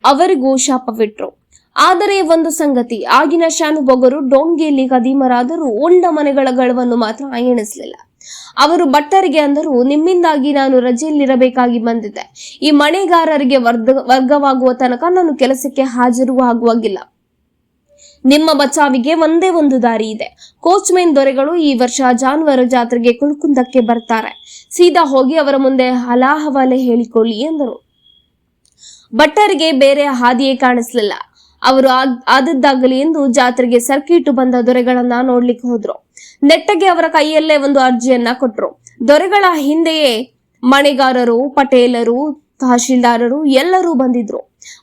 ಅವರಿಗೂ ಶಾಪವಿಟ್ರು. ಆದರೆ ಒಂದು ಸಂಗತಿ, ಆಗಿನ ಶಾನುಭೋಗರು ಡೋಂಗಿಯಲ್ಲಿ ಕದೀಮರಾದರೂ ಉಂಡ ಮನೆಗಳ ಗಳವನ್ನು ಮಾತ್ರ ಎಣಿಸಲಿಲ್ಲ. ಅವರು ಭಟ್ಟರಿಗೆ ಅಂದರು, ನಿಮ್ಮಿಂದಾಗಿ ನಾನು ರಜೆಯಲ್ಲಿರಬೇಕಾಗಿ ಬಂದಿದ್ದೆ. ಈ ಮನೆಗಾರರಿಗೆ ವರ್ಗವಾಗುವ ತನಕ ನಾನು ಕೆಲಸಕ್ಕೆ ಹಾಜರು ಆಗುವಾಗಿಲ್ಲ. ನಿಮ್ಮ ಬಚಾವಿಗೆ ಒಂದೇ ಒಂದು ದಾರಿ ಇದೆ. ಕೋಚ್ಮೇನ್ ದೊರೆಗಳು ಈ ವರ್ಷ ಜಾನುವಾರು ಜಾತ್ರೆಗೆ ಕುಳ್ಕುಂದಕ್ಕೆ ಬರ್ತಾರೆ. ಸೀದಾ ಹೋಗಿ ಅವರ ಮುಂದೆ ಹಲಾಹವಾಲೆ ಹೇಳಿಕೊಳ್ಳಿ ಎಂದರು. ಭಟ್ಟರಿಗೆ ಬೇರೆ ಹಾದಿಯೇ ಕಾಣಿಸ್ಲಿಲ್ಲ. ಅವರು ಆದದ್ದಾಗಲಿ ಎಂದು ಜಾತ್ರೆಗೆ ಸರ್ಕಿಟ್ಟು ಬಂದ ದೊರೆಗಳನ್ನ ನೋಡ್ಲಿಕ್ಕೆ ಹೋದ್ರು. ನೆಟ್ಟಗೆ ಅವರ ಕೈಯಲ್ಲೇ ಒಂದು ಅರ್ಜಿಯನ್ನ ಕೊಟ್ರು. ದೊರೆಗಳ ಹಿಂದೆಯೇ ಮಣೆಗಾರರು, ಪಟೇಲರು, ತಹಶೀಲ್ದಾರರು ಎಲ್ಲರೂ ಬಂದಿದ್ರು.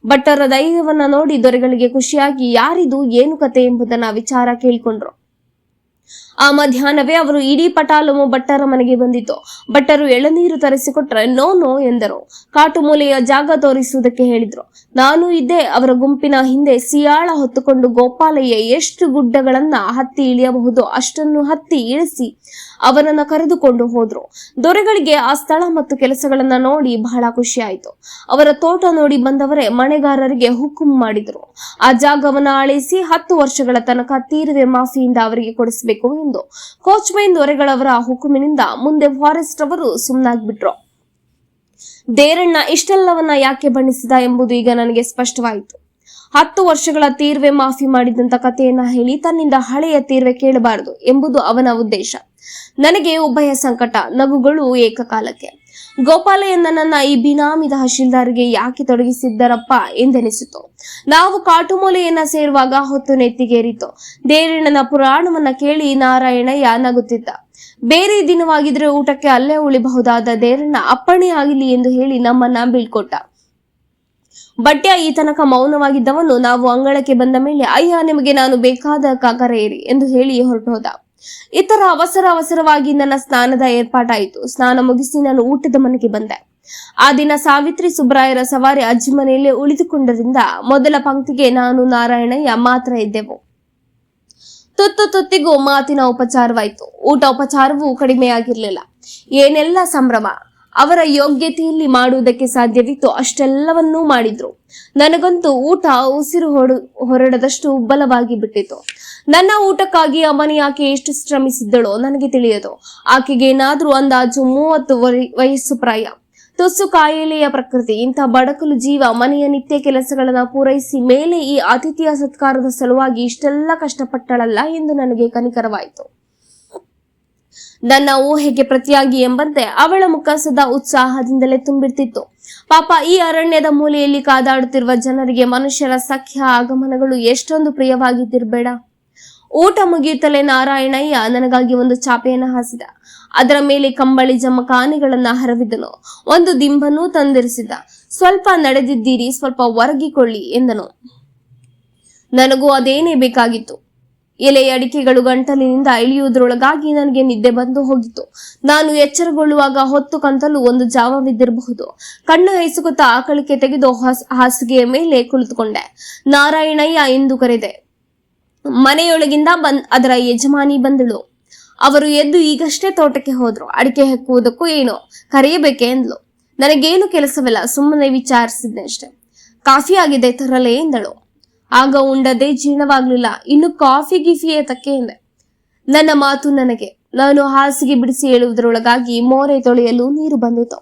ಭಟ್ಟರ ಧೈರ್ಯವನ್ನ ನೋಡಿ ದೊರೆಗಳಿಗೆ ಖುಷಿಯಾಗಿ ಯಾರಿದು ಏನು ಕತೆ ಎಂಬುದನ್ನ ವಿಚಾರ ಕೇಳಿಕೊಂಡ್ರು. ಆ ಮಧ್ಯಾಹ್ನವೇ ಅವರು ಇಡೀ ಪಟಾಲಮು ಭಟ್ಟರ ಮನೆಗೆ ಬಂದಿತು. ಭಟ್ಟರು ಎಳನೀರು ತರಿಸಿಕೊಟ್ರೆ ನೋ ಎಂದರು. ಕಾಟು ಮೂಲೆಯ ಜಾಗ ತೋರಿಸುವುದಕ್ಕೆ ಹೇಳಿದ್ರು. ನಾನು ಇದ್ದೆ. ಅವರ ಗುಂಪಿನ ಹಿಂದೆ ಸಿಯಾಳ ಹೊತ್ತುಕೊಂಡು ಗೋಪಾಲಯ್ಯ ಎಷ್ಟು ಗುಡ್ಡಗಳನ್ನ ಹತ್ತಿ ಇಳಿಯಬಹುದು ಅಷ್ಟನ್ನು ಹತ್ತಿ ಇಳಿಸಿ ಅವರನ್ನ ಕರೆದುಕೊಂಡು ಹೋದ್ರು. ದೊರೆಗಳಿಗೆ ಆ ಸ್ಥಳ ಮತ್ತು ಕೆಲಸಗಳನ್ನ ನೋಡಿ ಬಹಳ ಖುಷಿ ಆಯಿತು. ಅವರ ತೋಟ ನೋಡಿ ಬಂದವರೇ ಮಳೆಗಾರರಿಗೆ ಹುಕುಂ ಮಾಡಿದ್ರು. ಆ ಜಾಗವನ್ನ ಅಳಿಸಿ 10 ವರ್ಷಗಳ ತನಕ ತೀರುವೆ ಮಾಫಿಯಿಂದ ಅವರಿಗೆ ಕೊಡಿಸಬೇಕು ಎಂದು ಕೋಚ್ಮೈನ್ ದೊರೆಗಳವರ ಹುಕುಮಿನಿಂದ ಮುಂದೆ ಫಾರೆಸ್ಟ್ ಅವರು ಸುಮ್ಮನಾಗ್ಬಿಟ್ರು. ದೇರಣ್ಣ ಇಷ್ಟೆಲ್ಲವನ್ನ ಯಾಕೆ ಬಣ್ಣಿಸಿದ ಎಂಬುದು ಈಗ ನನಗೆ ಸ್ಪಷ್ಟವಾಯಿತು. 10 ವರ್ಷಗಳ ತೀರ್ವೆ ಮಾಫಿ ಮಾಡಿದಂತ ಕಥೆಯನ್ನ ಹೇಳಿ ತನ್ನಿಂದ ಹಳೆಯ ತೀರ್ವೆ ಕೇಳಬಾರದು ಎಂಬುದು ಅವನ ಉದ್ದೇಶ. ನನಗೆ ಉಭಯ ಸಂಕಟ, ನಗುಗಳು ಏಕಕಾಲಕ್ಕೆ. ಗೋಪಾಲಯ್ಯನನ್ನ ಈ ಬಿನಾಮಿ ತಹಶೀಲ್ದಾರ್ಗೆ ಯಾಕೆ ತೊಡಗಿಸಿದ್ದರಪ್ಪ ಎಂದೆನಿಸಿತು. ನಾವು ಕಾಟುಮೂಲೆಯನ್ನ ಸೇರುವಾಗ ಹೊತ್ತು ನೆತ್ತಿಗೇರಿತು. ದೇರಣ್ಣನ ಪುರಾಣವನ್ನ ಕೇಳಿ ನಾರಾಯಣಯ್ಯ ನಗುತ್ತಿದ್ದ. ಬೇರೆ ದಿನವಾಗಿದ್ರೆ ಊಟಕ್ಕೆ ಅಲ್ಲೇ ಉಳಿಬಹುದಾದ ದೇರಣ್ಣ ಅಪ್ಪಣೆ ಆಗಲಿ ಎಂದು ಹೇಳಿ ನಮ್ಮನ್ನ ಬೀಳ್ಕೊಟ್ಟ. ಬಟ್ಯ ಈ ತನಕ ಮೌನವಾಗಿದ್ದವನು ನಾವು ಅಂಗಳಕ್ಕೆ ಬಂದ ಮೇಲೆ ಅಯ್ಯ ನಿಮಗೆ ನಾನು ಬೇಕಾದ ಕರೆಯಿರಿ ಎಂದು ಹೇಳಿ ಹೊರಟೋದ. ಇತರ ಅವಸರವಾಗಿ ನನ್ನ ಸ್ನಾನದ ಏರ್ಪಾಟಾಯಿತು. ಸ್ನಾನ ಮುಗಿಸಿ ನಾನು ಊಟದ ಮನೆಗೆ ಬಂದೆ. ಆ ದಿನ ಸಾವಿತ್ರಿ ಸುಬ್ರಾಯರ ಸವಾರಿ ಅಜ್ಜಿ ಮನೆಯಲ್ಲೇ ಉಳಿದುಕೊಂಡರಿಂದ ಮೊದಲ ಪಂಕ್ತಿಗೆ ನಾನು ನಾರಾಯಣಯ್ಯ ಮಾತ್ರ ಇದ್ದೆವು. ತುತ್ತಿಗೂ ಮಾತಿನ ಉಪಚಾರವಾಯಿತು. ಊಟ ಉಪಚಾರವೂ ಕಡಿಮೆಯಾಗಿರ್ಲಿಲ್ಲ. ಏನೆಲ್ಲ ಸಂಭ್ರಮ. ಅವರ ಯೋಗ್ಯತೆಯಲ್ಲಿ ಮಾಡುವುದಕ್ಕೆ ಸಾಧ್ಯವಿತ್ತು ಅಷ್ಟೆಲ್ಲವನ್ನೂ ಮಾಡಿದ್ರು. ನನಗಂತೂ ಊಟ ಉಸಿರು ಹೊರಡದಷ್ಟು ಉಬ್ಬಲವಾಗಿ ಬಿಟ್ಟಿತು. ನನ್ನ ಊಟಕ್ಕಾಗಿ ಅಮ್ಮನಿ ಆಕೆ ಎಷ್ಟು ಶ್ರಮಿಸಿದ್ದಳೋ ನನಗೆ ತಿಳಿಯದು. ಆಕೆಗೆ ಏನಾದ್ರೂ ಅಂದಾಜು 30 ವಯಸ್ಸು ಪ್ರಾಯ. ತುಸು ಕಾಯಿಲೆಯ ಪ್ರಕೃತಿ. ಇಂಥ ಬಡಕಲು ಜೀವ ಮನೆಯ ನಿತ್ಯ ಕೆಲಸಗಳನ್ನ ಪೂರೈಸಿ ಮೇಲೆ ಈ ಅತಿಥಿಯ ಸತ್ಕಾರದ ಸಲುವಾಗಿ ಇಷ್ಟೆಲ್ಲ ಕಷ್ಟಪಟ್ಟಳಲ್ಲ ಎಂದು ನನಗೆ ಕನಿಕರವಾಯಿತು. ನನ್ನ ಊಹೆಗೆ ಪ್ರತಿಯಾಗಿ ಎಂಬಂತೆ ಅವಳ ಮುಖ ಸದಾ ಉತ್ಸಾಹದಿಂದಲೇ ತುಂಬಿರ್ತಿತ್ತು. ಪಾಪ ಈ ಅರಣ್ಯದ ಮೂಲೆಯಲ್ಲಿ ಕಾದಾಡುತ್ತಿರುವ ಜನರಿಗೆ ಮನುಷ್ಯರ ಸಖ್ಯ ಆಗಮನಗಳು ಎಷ್ಟೊಂದು ಪ್ರಿಯವಾಗಿದ್ದಿರಬೇಡ. ಊಟ ಮುಗಿಯುತ್ತಲೇ ನಾರಾಯಣಯ್ಯ ನನಗಾಗಿ ಒಂದು ಚಾಪೆಯನ್ನು ಹಾಸಿದ. ಅದರ ಮೇಲೆ ಕಂಬಳಿ ಜಮಖಾನೆಗಳನ್ನ ಹರವಿದನು. ಒಂದು ದಿಂಬನ್ನೂ ತಂದಿರಿಸಿದ. ಸ್ವಲ್ಪ ನಡೆದಿದ್ದೀರಿ, ಸ್ವಲ್ಪ ಒರಗಿಕೊಳ್ಳಿ ಎಂದನು. ನನಗೂ ಅದೇನೇ ಬೇಕಾಗಿತ್ತು. ಎಲೆ ಅಡಿಕೆಗಳು ಗಂಟಲಿನಿಂದ ಇಳಿಯುವುದರೊಳಗಾಗಿ ನನಗೆ ನಿದ್ದೆ ಬಂದು ಹೋಗಿತ್ತು. ನಾನು ಎಚ್ಚರಗೊಳ್ಳುವಾಗ ಹೊತ್ತು ಕಂತಲು ಒಂದು ಜಾವವಿದ್ದಿರಬಹುದು. ಕಣ್ಣು ಹೈಸುಗುತ್ತಾ ಆಕಳಿಕೆ ತೆಗೆದು ಹಾಸಿಗೆಯ ಮೇಲೆ ಕುಳಿತುಕೊಂಡೆ. ನಾರಾಯಣಯ್ಯ ಎಂದು ಕರೆದೆ. ಮನೆಯೊಳಗಿಂದ ಅದರ ಯಜಮಾನಿ ಬಂದಳು. ಅವರು ಎದ್ದು ಈಗಷ್ಟೇ ತೋಟಕ್ಕೆ ಹೋದ್ರು. ಅಡಿಕೆ ಹೆಕ್ಕುವುದಕ್ಕೂ ಏನೋ ಕರೆಯಬೇಕೆ ಎಂದ್ಲು. ನನಗೇನು ಕೆಲಸವಿಲ್ಲ, ಸುಮ್ಮನೆ ವಿಚಾರಿಸಿದ್ದೆ ಅಷ್ಟೆ. ಕಾಫಿ ಆಗಿದೆ ತರಲೇ ಎಂದಳು. ಆಗ ಉಂಡದೇ ಜೀರ್ಣವಾಗ್ಲಿಲ್ಲ. ಇನ್ನು ಕಾಫಿ ಗಿಫಿ ಏತಕ್ಕೆ ಎಂದೆ. ನನ್ನ ಮಾತು ನನಗೆ. ನಾನು ಹಾಸಿಗೆ ಬಿಡಿಸಿ ಹೇಳುವುದರೊಳಗಾಗಿ ಮೋರೆ ತೊಳೆಯಲು ನೀರು ಬಂದಿತು.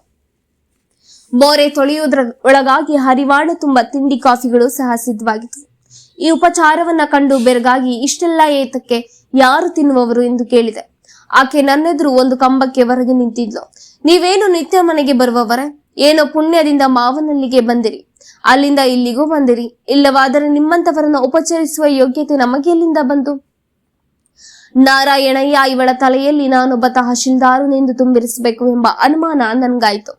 ಮೋರೆ ತೊಳೆಯುವುದರ ಒಳಗಾಗಿ ಹರಿವಾಣ ತುಂಬ ತಿಂಡಿ ಕಾಫಿಗಳು ಸಹ ಸಿದ್ಧವಾಗಿತ್ತು. ಈ ಉಪಚಾರವನ್ನ ಕಂಡು ಬೆರಗಾಗಿ ಇಷ್ಟೆಲ್ಲ ಏತಕ್ಕೆ, ಯಾರು ತಿನ್ನುವವರು ಎಂದು ಕೇಳಿದೆ. ಆಕೆ ನನ್ನೆದುರು ಒಂದು ಕಂಬಕ್ಕೆ ಹೊರಗೆ ನಿಂತಿದ್ಲು. ನೀವೇನು ನಿತ್ಯ ಮನೆಗೆ ಬರುವವರೇ? ಏನೋ ಪುಣ್ಯದಿಂದ ಮಾವನಲ್ಲಿಗೆ ಬಂದಿರಿ, ಅಲ್ಲಿಂದ ಇಲ್ಲಿಗೂ ಬಂದಿರಿ. ಇಲ್ಲವಾದರೆ ನಿಮ್ಮಂತವರನ್ನ ಉಪಚರಿಸುವ ಯೋಗ್ಯತೆ ನಮಗೆ ಎಲ್ಲಿಂದ ಬಂತು? ನಾರಾಯಣಯ್ಯ ಇವಳ ತಲೆಯಲ್ಲಿ ನಾನೊಬ್ಬ ತಹಶೀಲ್ದಾರನೆಂದು ತುಂಬಿರಿಸಬೇಕು ಎಂಬ ಅನುಮಾನ ನನ್ಗಾಯ್ತು.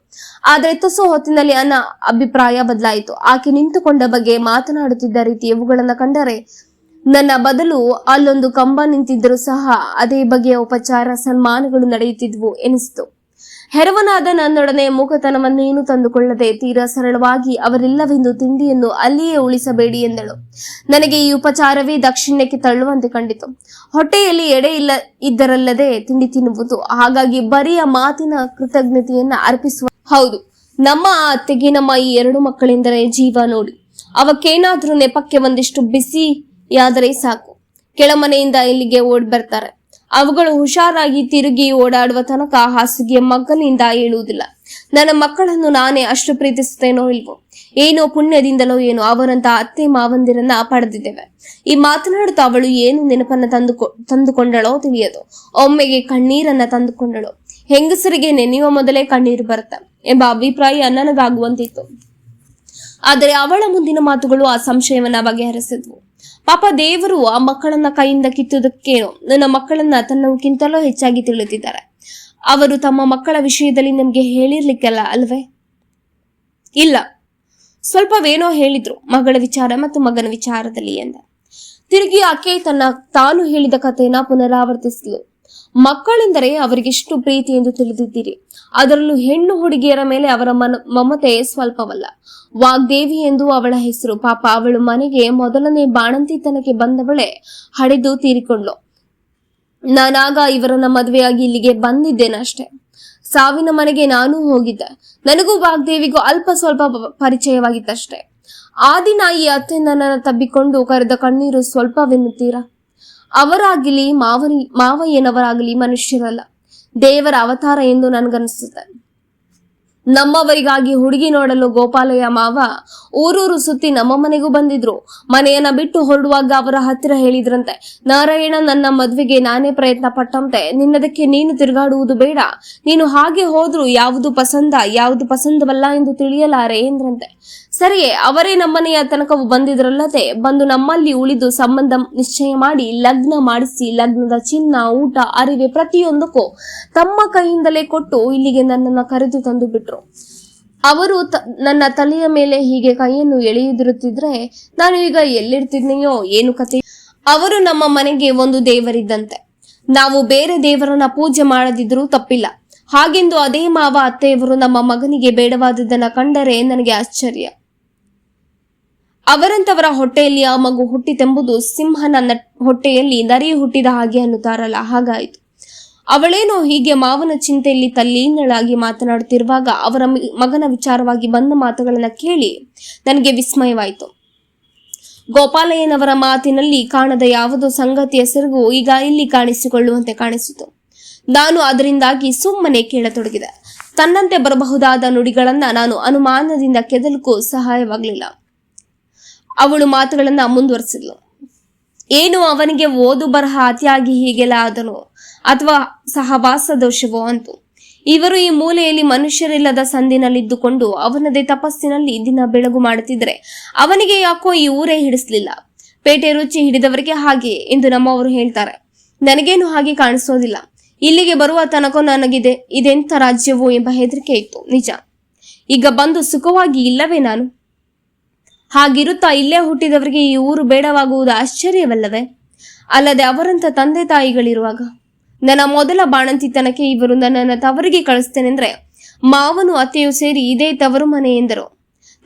ಆದ್ರೆ ತುಸು ಹೊತ್ತಿನಲ್ಲಿ ನನ್ನ ಅಭಿಪ್ರಾಯ ಬದಲಾಯಿತು. ಆಕೆ ನಿಂತುಕೊಂಡ ಬಗ್ಗೆ, ಮಾತನಾಡುತ್ತಿದ್ದ ರೀತಿ ಇವುಗಳನ್ನ ಕಂಡರೆ ನನ್ನ ಬದಲು ಅಲ್ಲೊಂದು ಕಂಬ ನಿಂತಿದ್ದರೂ ಸಹ ಅದೇ ಬಗೆಯ ಉಪಚಾರ ಸನ್ಮಾನಗಳು ನಡೆಯುತ್ತಿದ್ವು ಎನಿಸಿತು. ಹೆರವನಾದ ನನ್ನೊಡನೆ ಮೂಕತನವನ್ನೇನು ತಂದುಕೊಳ್ಳದೆ ತೀರಾ ಸರಳವಾಗಿ ಅವರಿಲ್ಲವೆಂದು ತಿಂಡಿಯನ್ನು ಅಲ್ಲಿಯೇ ಉಳಿಸಬೇಡಿ ಎಂದಳು. ನನಗೆ ಈ ಉಪಚಾರವೇ ದಕ್ಷಿಣಕ್ಕೆ ತಳ್ಳುವಂತೆ ಕಂಡಿತು. ಹೊಟ್ಟೆಯಲ್ಲಿ ಎಡೆ ಇದ್ದರಲ್ಲದೆ ತಿಂಡಿ ತಿನ್ನುವುದು. ಹಾಗಾಗಿ ಬರಿಯ ಮಾತಿನ ಕೃತಜ್ಞತೆಯನ್ನ ಅರ್ಪಿಸುವ. ಹೌದು, ನಮ್ಮ ಅತ್ತೆಗೆ ನಮ್ಮ ಈ 2 ಮಕ್ಕಳೆಂದರೆ ಜೀವ ನೋಡಿ. ಅವಕ್ಕೇನಾದ್ರೂ ನೆಪಕ್ಕೆ ಒಂದಿಷ್ಟು ಬಿಸಿಯಾದರೆ ಸಾಕು, ಕೆಳಮನೆಯಿಂದ ಇಲ್ಲಿಗೆ ಓಡ್ ಬರ್ತಾರೆ. ಅವುಗಳು ಹುಷಾರಾಗಿ ತಿರುಗಿ ಓಡಾಡುವ ತನಕ ಹಾಸಿಗೆಯ ಮಗ್ಗಲಿಂದ ಏಳುವುದಿಲ್ಲ. ನನ್ನ ಮಕ್ಕಳನ್ನು ನಾನೇ ಅಷ್ಟು ಪ್ರೀತಿಸುತ್ತೇನೋ ಇಲ್ವೋ, ಏನೋ ಪುಣ್ಯದಿಂದಲೋ ಏನೋ ಅವರಂತ ಅತ್ತೆ ಮಾವಂದಿರನ್ನ ಪಡೆದಿದ್ದೇವೆ. ಈ ಮಾತನಾಡುತ್ತಾ ಅವಳು ಏನು ನೆನಪನ್ನ ತಂದುಕೊಂಡಳೋ ತಿಳಿಯದು. ಒಮ್ಮೆಗೆ ಕಣ್ಣೀರನ್ನ ತಂದುಕೊಂಡಳು. ಹೆಂಗಸರಿಗೆ ನೆನೆಯುವ ಮೊದಲೇ ಕಣ್ಣೀರು ಬರುತ್ತೆ ಎಂಬ ಅಭಿಪ್ರಾಯ ನನಗಾಗುವಂತಿತ್ತು. ಆದರೆ ಅವಳ ಮುಂದಿನ ಮಾತುಗಳು ಆ ಸಂಶಯವನ್ನ ಬಗೆಹರಿಸಿದ್ವು. ಪಾಪ ದೇವರು ಆ ಮಕ್ಕಳನ್ನ ಕೈಯಿಂದ ಕಿತ್ತುವುದಕ್ಕೇನೋ ನನ್ನ ಮಕ್ಕಳನ್ನ ತನ್ನಕ್ಕಿಂತಲೂ ಹೆಚ್ಚಾಗಿ ತಿಳಿದಿದ್ದಾರೆ. ಅವರು ತಮ್ಮ ಮಕ್ಕಳ ವಿಷಯದಲ್ಲಿ ನಮ್ಗೆ ಹೇಳಿರ್ಲಿಕ್ಕಲ್ಲ ಅಲ್ವೇ? ಇಲ್ಲ, ಸ್ವಲ್ಪವೇನೋ ಹೇಳಿದ್ರು ಮಗಳ ವಿಚಾರ ಮತ್ತು ಮಗನ ವಿಚಾರದಲ್ಲಿ ಎಂದ. ತಿರುಗಿ ಆಕೆ ತಾನು ಹೇಳಿದ ಕಥೆಯನ್ನ ಪುನರಾವರ್ತಿಸಿದ್ಲು. ಮಕ್ಕಳೆಂದರೆ ಅವರಿಗೆಷ್ಟು ಪ್ರೀತಿ ಎಂದು ತಿಳಿದಿದ್ದೀರಿ. ಅದರಲ್ಲೂ ಹೆಣ್ಣು ಹುಡುಗಿಯರ ಮೇಲೆ ಅವರ ಮಮತೆ ಸ್ವಲ್ಪವಲ್ಲ. ವಾಗ್ದೇವಿ ಎಂದು ಅವಳ ಹೆಸರು. ಪಾಪ ಅವಳು ಮನೆಗೆ ಮೊದಲನೇ ಬಾಣಂತಿತನಕ್ಕೆ ಬಂದವಳೆ ಹಡೆದು ತೀರಿಕೊಂಡ್ಲು. ನಾನಾಗ ಇವರನ್ನ ಮದುವೆಯಾಗಿ ಇಲ್ಲಿಗೆ ಬಂದಿದ್ದೇನಷ್ಟೆ. ಸಾವಿನ ಮನೆಗೆ ನಾನೂ ಹೋಗಿದ್ದೆ. ನನಗೂ ವಾಗ್ದೇವಿಗೂ ಅಲ್ಪ ಸ್ವಲ್ಪ ಪರಿಚಯವಾಗಿತ್ತಷ್ಟೆ. ಆ ದಿನ ಈ ಅತ್ತೆ ನನ್ನನ್ನು ತಬ್ಬಿಕೊಂಡು ಕರೆದ ಕಣ್ಣೀರು ಸ್ವಲ್ಪವೆನ್ನುತ್ತೀರಾ? ಅವರಾಗಲಿ ಮಾವಯ್ಯನವರಾಗಲಿ ಮನುಷ್ಯರಲ್ಲ, ದೇವರ ಅವತಾರ ಎಂದು ನನಗನ್ನಿಸುತ್ತೆ. ನಮ್ಮವರಿಗಾಗಿ ಹುಡುಗಿ ನೋಡಲು ಗೋಪಾಲಯ್ಯ ಮಾವ ಊರೂರು ಸುತ್ತಿ ನಮ್ಮ ಮನೆಗೂ ಬಂದಿದ್ರು. ಮನೆಯನ್ನ ಬಿಟ್ಟು ಹೊರಡುವಾಗ ಅವರ ಹತ್ತಿರ ಹೇಳಿದ್ರಂತೆ, ನಾರಾಯಣ ನನ್ನ ಮದ್ವೆಗೆ ನಾನೇ ಪ್ರಯತ್ನ ಪಟ್ಟಂತೆ, ನಿನ್ನದಕ್ಕೆ ನೀನು ತಿರುಗಾಡುವುದು ಬೇಡ. ನೀನು ಹಾಗೆ ಹೋದ್ರು ಯಾವುದು ಪಸಂದವಲ್ಲ ಎಂದು ತಿಳಿಯಲಾರೆ ಎಂದ್ರಂತೆ. ಸರಿಯೇ, ಅವರೇ ನಮ್ಮನೆಯ ತನಕವು ಬಂದಿದ್ರಲ್ಲದೆ ಬಂದು ನಮ್ಮಲ್ಲಿ ಉಳಿದು ಸಂಬಂಧ ನಿಶ್ಚಯ ಮಾಡಿ ಲಗ್ನ ಮಾಡಿಸಿ, ಲಗ್ನದ ಚಿನ್ನ, ಊಟ, ಅರಿವೆ ಪ್ರತಿಯೊಂದಕ್ಕೂ ತಮ್ಮ ಕೈಯಿಂದಲೇ ಕೊಟ್ಟು ಇಲ್ಲಿಗೆ ನನ್ನನ್ನು ಕರೆದು ತಂದು ಬಿಟ್ರು. ಅವರು ನನ್ನ ತಲೆಯ ಮೇಲೆ ಹೀಗೆ ಕೈಯನ್ನು ಎಳೆಯುತ್ತಿರುತ್ತಿದ್ರೆ ನಾನು ಈಗ ಎಲ್ಲಿರ್ತಿದ್ನೆಯೋ ಏನು ಕತೆ. ಅವರು ನಮ್ಮ ಮನೆಗೆ ಒಂದು ದೇವರಿದ್ದಂತೆ. ನಾವು ಬೇರೆ ದೇವರನ್ನ ಪೂಜೆ ಮಾಡದಿದ್ರೂ ತಪ್ಪಿಲ್ಲ. ಹಾಗೆಂದು ಅದೇ ಮಾವ ಅತ್ತೆಯವರು ನಮ್ಮ ಮಗನಿಗೆ ಬೇಡವಾದದನ್ನ ಕಂಡರೆ ನನಗೆ ಆಶ್ಚರ್ಯ. ಅವರಂತವರ ಹೊಟ್ಟೆಯಲ್ಲಿ ಆ ಮಗು ಹುಟ್ಟಿತೆಂಬುದು ಸಿಂಹನ ಹೊಟ್ಟೆಯಲ್ಲಿ ನರಿ ಹುಟ್ಟಿದ ಹಾಗೆ ಅನ್ನುತ್ತಾರಲ್ಲ, ಹಾಗಾಯಿತು. ಅವಳೇನೋ ಹೀಗೆ ಮಾವನ ಚಿಂತೆಯಲ್ಲಿ ತಲ್ಲೀನಳಾಗಿ ಮಾತನಾಡುತ್ತಿರುವಾಗ ಅವರ ಮಗನ ವಿಚಾರವಾಗಿ ಬಂದ ಮಾತುಗಳನ್ನ ಕೇಳಿ ನನಗೆ ವಿಸ್ಮಯವಾಯಿತು. ಗೋಪಾಲಯ್ಯನವರ ಮಾತಿನಲ್ಲಿ ಕಾಣದ ಯಾವುದೋ ಸಂಗತಿಯ ಸೆರಗು ಈಗ ಇಲ್ಲಿ ಕಾಣಿಸಿಕೊಳ್ಳುವಂತೆ ಕಾಣಿಸಿತು. ನಾನು ಅದರಿಂದಾಗಿ ಸುಮ್ಮನೆ ಕೇಳತೊಡಗಿದೆ. ತನ್ನಂತೆ ಬರಬಹುದಾದ ನುಡಿಗಳನ್ನ ನಾನು ಅನುಮಾನದಿಂದ ಕೆದಲಕ್ಕೂ ಸಹಾಯವಾಗಲಿಲ್ಲ. ಅವಳು ಮಾತುಗಳನ್ನ ಮುಂದುವರೆಸಿದ್ಲು. ಏನು ಅವನಿಗೆ ಓದು ಬರಹ ಅತಿಯಾಗಿ ಹೀಗೆಲ್ಲ ಆದನು, ಅಥವಾ ಸಹವಾಸ ದೋಷವೋ ಅಂತು. ಇವರು ಈ ಮೂಲೆಯಲ್ಲಿ ಮನುಷ್ಯರಿಲ್ಲದ ಸಂದಿನಲ್ಲಿದ್ದುಕೊಂಡು ಅವನದೇ ತಪಸ್ಸಿನಲ್ಲಿ ದಿನ ಬೆಳಗು ಮಾಡುತ್ತಿದ್ರೆ ಅವನಿಗೆ ಯಾಕೋ ಈ ಊರೇ ಹಿಡಿಸ್ಲಿಲ್ಲ. ಪೇಟೆ ರುಚಿ ಹಿಡಿದವರಿಗೆ ಹಾಗೆ ಎಂದು ನಮ್ಮವರು ಹೇಳ್ತಾರೆ. ನನಗೇನು ಹಾಗೆ ಕಾಣಿಸೋದಿಲ್ಲ. ಇಲ್ಲಿಗೆ ಬರುವ ತನಕ ನನಗಿದೆ ಇದೆಂಥ ರಾಜ್ಯವೋ ಎಂಬ ಹೆದರಿಕೆ ಇತ್ತು. ನಿಜ, ಈಗ ಬಂದು ಸುಖವಾಗಿ ಇಲ್ಲವೇ ನಾನು? ಹಾಗಿರುತ್ತಾ ಇಲ್ಲೇ ಹುಟ್ಟಿದವರಿಗೆ ಈ ಊರು ಬೇಡವಾಗುವುದು ಆಶ್ಚರ್ಯವಲ್ಲವೇ? ಅಲ್ಲದೆ ಅವರಂತ ತಂದೆ ತಾಯಿಗಳಿರುವಾಗ ನನ್ನ ಮೊದಲ ಬಾಣಂತಿತನಕ್ಕೆ ಇವರು ನನ್ನನ್ನು ತವರಿಗೆ ಕಳಿಸ್ತೇನೆಂದ್ರೆ ಮಾವನು ಅತ್ತೆಯು ಸೇರಿ ಇದೇ ತವರು ಮನೆ ಎಂದರು.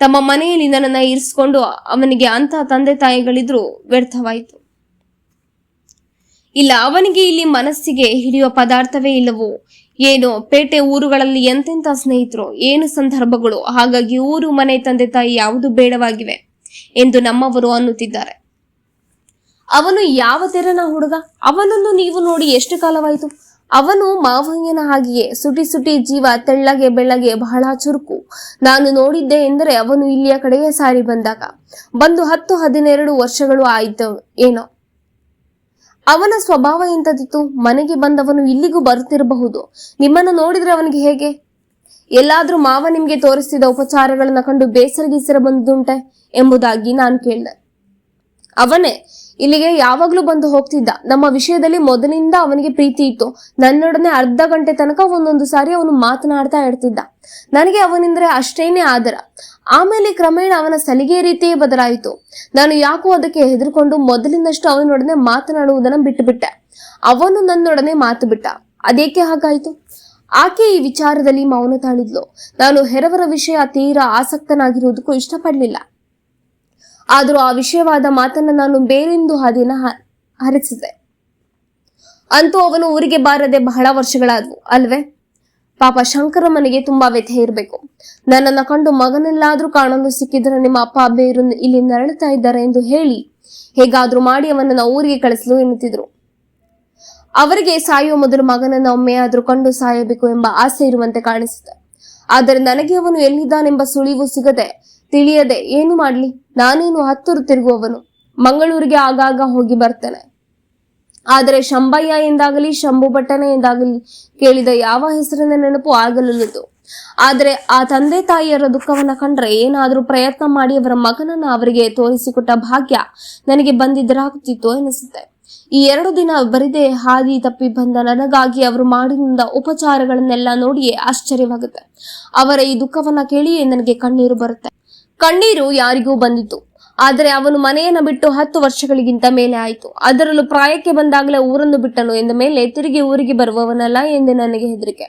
ತಮ್ಮ ಮನೆಯಲ್ಲಿ ನನ್ನನ್ನು ಇರಿಸಿಕೊಂಡು ಅವನಿಗೆ ಅಂತಹ ತಂದೆ ತಾಯಿಗಳಿದ್ರು ವ್ಯರ್ಥವಾಯಿತು. ಇಲ್ಲ, ಅವನಿಗೆ ಇಲ್ಲಿ ಮನಸ್ಸಿಗೆ ಹಿಡಿಯುವ ಪದಾರ್ಥವೇ ಇಲ್ಲವೋ ಏನೋ. ಪೇಟೆ ಊರುಗಳಲ್ಲಿ ಎಂತೆಂಥ ಸ್ನೇಹಿತರು, ಏನು ಸಂದರ್ಭಗಳು. ಹಾಗಾಗಿ ಊರು ಮನೆ ತಂದೆ ತಾಯಿ ಯಾವುದು ಬೇಡವಾಗಿವೆ ಎಂದು ನಮ್ಮವರು ಅನ್ನುತ್ತಿದ್ದಾರೆ. ಅವನು ಯಾವ ತೆರನ ಹುಡುಗ? ಅವನನ್ನು ನೀವು ನೋಡಿ ಎಷ್ಟು ಕಾಲವಾಯಿತು? ಅವನು ಮಾವಯ್ಯನ ಹಾಗೆಯೇ ಸುಟಿ ಜೀವ, ತೆಳ್ಳಗೆ ಬೆಳ್ಳಗೆ, ಬಹಳ ಚುರುಕು. ನಾನು ನೋಡಿದ್ದೆ ಎಂದರೆ ಅವನು ಇಲ್ಲಿಯ ಕಡೆಗೆ ಸಾರಿ ಬಂದು 10-12 ವರ್ಷಗಳು ಆಯಿತು ಏನೋ. ಅವನ ಸ್ವಭಾವ ಎಂತದಿತ್ತು? ಮನೆಗೆ ಬಂದವನು ಇಲ್ಲಿಗೂ ಬರುತ್ತಿರಬಹುದು. ನಿಮ್ಮನ್ನು ನೋಡಿದ್ರೆ ಅವನಿಗೆ ಹೇಗೆ? ಎಲ್ಲಾದ್ರೂ ಮಾವ ನಿಮ್ಗೆ ತೋರಿಸಿದ ಉಪಚಾರಗಳನ್ನ ಕಂಡು ಬೇಸರ ಬಂದುಂಟೆ ಎಂಬುದಾಗಿ ನಾನು ಕೇಳಿದೆ. ಅವನೇ ಇಲ್ಲಿಗೆ ಯಾವಾಗ್ಲೂ ಬಂದು ಹೋಗ್ತಿದ್ದ. ನಮ್ಮ ವಿಷಯದಲ್ಲಿ ಮೊದಲಿಂದ ಅವನಿಗೆ ಪ್ರೀತಿ ಇತ್ತು. ನನ್ನೊಡನೆ ಅರ್ಧ ಗಂಟೆ ತನಕ ಒಂದೊಂದು ಸಾರಿ ಅವನು ಮಾತನಾಡ್ತಾ ಇರ್ತಿದ್ದ. ನನಗೆ ಅವನಿಂದ್ರೆ ಅಷ್ಟೇನೆ ಆದರ. ಆಮೇಲೆ ಕ್ರಮೇಣ ಅವನ ಸಲಿಗೆ ರೀತಿಯೇ ಬದಲಾಯಿತು. ನಾನು ಯಾಕೋ ಅದಕ್ಕೆ ಹೆದರ್ಕೊಂಡು ಮೊದಲಿನಷ್ಟು ಅವನೊಡನೆ ಮಾತನಾಡುವುದನ್ನ ಬಿಟ್ಟುಬಿಟ್ಟೆ. ಅವನು ನನ್ನೊಡನೆ ಮಾತು ಬಿಟ್ಟ. ಅದೇಕೆ ಹಾಗಾಯಿತು? ಆಕೆ ಈ ವಿಚಾರದಲ್ಲಿ ಮೌನ ತಾಳಿದ್ಲು. ನಾನು ಹೆರವರ ವಿಷಯ ತೀರಾ ಆಸಕ್ತನಾಗಿರುವುದಕ್ಕೂ ಇಷ್ಟಪಡಲಿಲ್ಲ. ಆದರೂ ಆ ವಿಷಯವಾದ ಮಾತನ್ನ ನಾನು ಬೇರೆಂದು ಹಾದಿನ ಹರಿಸಿದೆ. ಅಂತೂ ಅವನು ಊರಿಗೆ ಬಾರದೆ ಬಹಳ ವರ್ಷಗಳಾದವು ಅಲ್ವೇ? ಪಾಪ ಶಂಕರ ಮನೆಗೆ ತುಂಬಾ ವ್ಯಥೆ ಇರಬೇಕು. ನನ್ನನ್ನ ಕಂಡು ಮಗನೆಲ್ಲಾದ್ರೂ ಕಾಣಲು ಸಿಕ್ಕಿದ್ರೆ ನಿಮ್ಮ ಅಪ್ಪ ಬೇರು ಇಲ್ಲಿ ನರಳುತ್ತಾ ಇದ್ದಾರೆ ಎಂದು ಹೇಳಿ ಹೇಗಾದ್ರೂ ಮಾಡಿ ಅವನನ್ನ ಊರಿಗೆ ಕಳಿಸಲು ಎನ್ನುತ್ತಿದ್ರು. ಅವರಿಗೆ ಸಾಯುವ ಮೊದಲು ಮಗನನ್ನ ಒಮ್ಮೆಯಾದ್ರೂ ಕಂಡು ಸಾಯಬೇಕು ಎಂಬ ಆಸೆ ಇರುವಂತೆ ಕಾಣಿಸುತ್ತೆ. ಆದರೆ ನನಗೆ ಅವನು ಎಲ್ಲಿದ್ದಾನೆಂಬ ಸುಳಿವು ಸಿಗದೆ ತಿಳಿಯದೆ ಏನು ಮಾಡ್ಲಿ? ನಾನೇನು ಹತ್ತೂರು ತಿರುಗುವವನು. ಮಂಗಳೂರಿಗೆ ಆಗಾಗ ಹೋಗಿ ಬರ್ತೇನೆ. ಆದರೆ ಶಂಭಯ್ಯ ಎಂದಾಗಲಿ, ಶಂಭು ಭಟ್ಟನೆ ಎಂದಾಗಲಿ ಕೇಳಿದ ಯಾವ ಹೆಸರಿನ ನೆನಪು ಆಗಲಿಲ್ಲದು. ಆದರೆ ಆ ತಂದೆ ತಾಯಿಯರ ದುಃಖವನ್ನ ಕಂಡ್ರೆ ಏನಾದ್ರೂ ಪ್ರಯತ್ನ ಮಾಡಿ ಅವರ ಮಗನನ್ನ ಅವರಿಗೆ ತೋರಿಸಿಕೊಟ್ಟ ಭಾಗ್ಯ ನನಗೆ ಬಂದಿದ್ದರಾಗುತ್ತಿತ್ತು ಎನಿಸುತ್ತೆ. ಈ 2 ದಿನ ಬರಿದೆ ಹಾದಿ ತಪ್ಪಿ ಬಂದ ನನಗಾಗಿ ಅವರು ಮಾಡಿದ ಉಪಚಾರಗಳನ್ನೆಲ್ಲ ನೋಡಿಯೇ ಆಶ್ಚರ್ಯವಾಗುತ್ತೆ. ಅವರ ಈ ದುಃಖವನ್ನ ಕೇಳಿಯೇ ನನಗೆ ಕಣ್ಣೀರು ಬರುತ್ತೆ. ಕಣ್ಣೀರು ಯಾರಿಗೂ ಬಂದಿತ್ತು. ಆದರೆ ಅವನು ಮನೆಯನ್ನ ಬಿಟ್ಟು 10 ವರ್ಷಗಳಿಗಿಂತ ಮೇಲೆ ಆಯಿತು. ಅದರಲ್ಲೂ ಪ್ರಾಯಕ್ಕೆ ಬಂದಾಗಲೇ ಊರನ್ನು ಬಿಟ್ಟನು ಎಂದ ಮೇಲೆ ತಿರುಗಿ ಊರಿಗೆ ಬರುವವನಲ್ಲ ಎಂದು ನನಗೆ ಹೆದರಿಕೆ.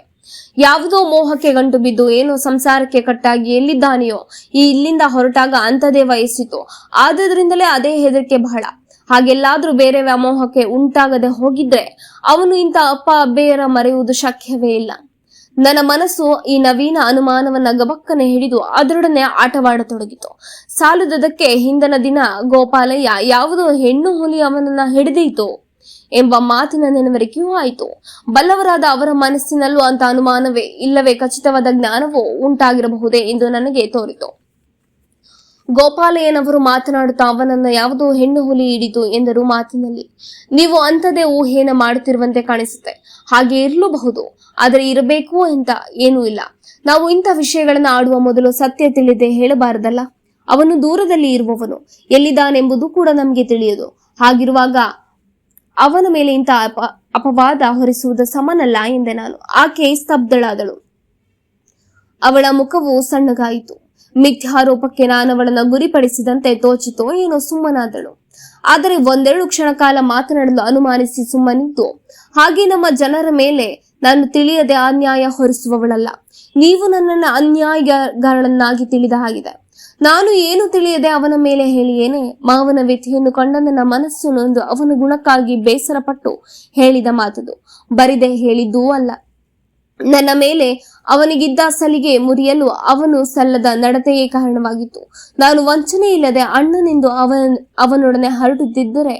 ಯಾವುದೋ ಮೋಹಕ್ಕೆ ಗಂಟು ಬಿದ್ದು ಏನೋ ಸಂಸಾರಕ್ಕೆ ಕಟ್ಟಾಗಿ ಎಲ್ಲಿದ್ದಾನೆಯೋ ಇಲ್ಲಿಂದ ಹೊರಟಾಗ ಅಂಥದೇ ವಯಸ್ಸಿತು. ಆದ್ದರಿಂದಲೇ ಅದೇ ಹೆದರಿಕೆ ಬಹಳ. ಹಾಗೆಲ್ಲಾದ್ರೂ ಬೇರೆ ವ್ಯಾಮೋಹಕ್ಕೆ ಉಂಟಾಗದೆ ಹೋಗಿದ್ರೆ ಅವನು ಇಂಥ ಅಪ್ಪ ಅಬ್ಬೆಯರ ಮರೆಯುವುದು ಶಕ್ಯವೇ ಇಲ್ಲ. ನನ್ನ ಮನಸ್ಸು ಈ ನವೀನ ಅನುಮಾನವನ್ನ ಗಬಕ್ಕನೆ ಹಿಡಿದು ಅದರೊಡನೆ ಆಟವಾಡತೊಡಗಿತು. ಸಾಲುದಕ್ಕೆ ಹಿಂದಿನ ದಿನ ಗೋಪಾಲಯ್ಯ ಯಾವುದೋ ಹೆಣ್ಣು ಹುಲಿ ಅವನನ್ನ ಹಿಡಿದೀತು ಎಂಬ ಮಾತಿನ ನೆನವರಿಕೆಯೂ ಆಯಿತು. ಬಲ್ಲವರಾದ ಅವರ ಮನಸ್ಸಿನಲ್ಲೂ ಅಂತ ಅನುಮಾನವೇ ಇಲ್ಲವೇ ಖಚಿತವಾದ ಜ್ಞಾನವೋ ಉಂಟಾಗಿರಬಹುದೇ ಎಂದು ನನಗೆ ತೋರಿತು. ಗೋಪಾಲಯ್ಯನವರು ಮಾತನಾಡುತ್ತಾ ಅವನನ್ನ ಯಾವುದೋ ಹೆಣ್ಣು ಹುಲಿ ಹಿಡಿತು ಎಂದರು ಮಾತಿನಲ್ಲಿ. ನೀವು ಅಂಥದೇ ಊಹೆಯನ್ನ ಮಾಡುತ್ತಿರುವಂತೆ ಕಾಣಿಸುತ್ತೆ. ಹಾಗೆ ಇರಲೂಬಹುದು, ಆದರೆ ಇರಬೇಕು ಅಂತ ಏನೂ ಇಲ್ಲ. ನಾವು ಇಂಥ ವಿಷಯಗಳನ್ನ ಆಡುವ ಮೊದಲು ಸತ್ಯ ತಿಳಿದೇ ಹೇಳಬಾರದಲ್ಲ. ಅವನು ದೂರದಲ್ಲಿ ಇರುವವನು, ಎಲ್ಲಿದ್ದಾನೆಂಬುದು ಕೂಡ ನಮಗೆ ತಿಳಿಯದು. ಹಾಗಿರುವಾಗ ಅವನ ಮೇಲೆ ಇಂಥ ಅಪವಾದ ಹೊರಿಸುವುದು ಸಮನಲ್ಲ ಎಂದೆ ನಾನು. ಆಕೆ ಸ್ತಬ್ಧಳಾದಳು. ಅವಳ ಮುಖವು ಸಣ್ಣಗಾಯಿತು. ಮಿಥ್ಯಾರೋಪಕ್ಕೆ ನಾನವಳನ್ನ ಗುರಿಪಡಿಸಿದಂತೆ ತೋಚಿತೋ ಏನೋ ಸುಮ್ಮನಾದಳು. ಆದರೆ ಒಂದೆರಡು ಕ್ಷಣ ಕಾಲ ಮಾತನಾಡಲು ಅನುಮಾನಿಸಿ ಸುಮ್ಮನಿದ್ದು, ಹಾಗೆ ನಮ್ಮ ಜನರ ಮೇಲೆ ನಾನು ತಿಳಿಯದೆ ಅನ್ಯಾಯ ಹೊರಿಸುವವಳಲ್ಲ. ನೀವು ನನ್ನನ್ನು ಅನ್ಯಾಯಗಾರಳನ್ನಾಗಿ ತಿಳಿದ ಹಾಗಿದೆ. ನಾನು ಏನು ತಿಳಿಯದೆ ಅವನ ಮೇಲೆ ಹೇಳಿಯೇನೆ. ಮಾವನ ವ್ಯಥೆಯನ್ನು ಕಂಡ ನನ್ನ ಮನಸ್ಸು ನೊಂದು ಅವನ ಗುಣಕ್ಕಾಗಿ ಬೇಸರಪಟ್ಟು ಹೇಳಿದ ಮಾತದು, ಬರಿದೆ ಹೇಳಿದ್ದೂ ಅಲ್ಲ. ನನ್ನ ಮೇಲೆ ಅವನಿಗಿದ್ದ ಸಲಿಗೆ ಮುರಿಯಲು ಅವನು ಸಲ್ಲದ ನಡತೆಯೇ ಕಾರಣವಾಗಿತ್ತು. ನಾನು ವಂಚನೆ ಇಲ್ಲದೆ ಅಣ್ಣನೆಂದು ಅವನೊಡನೆ ಹರಡುತ್ತಿದ್ದರೆ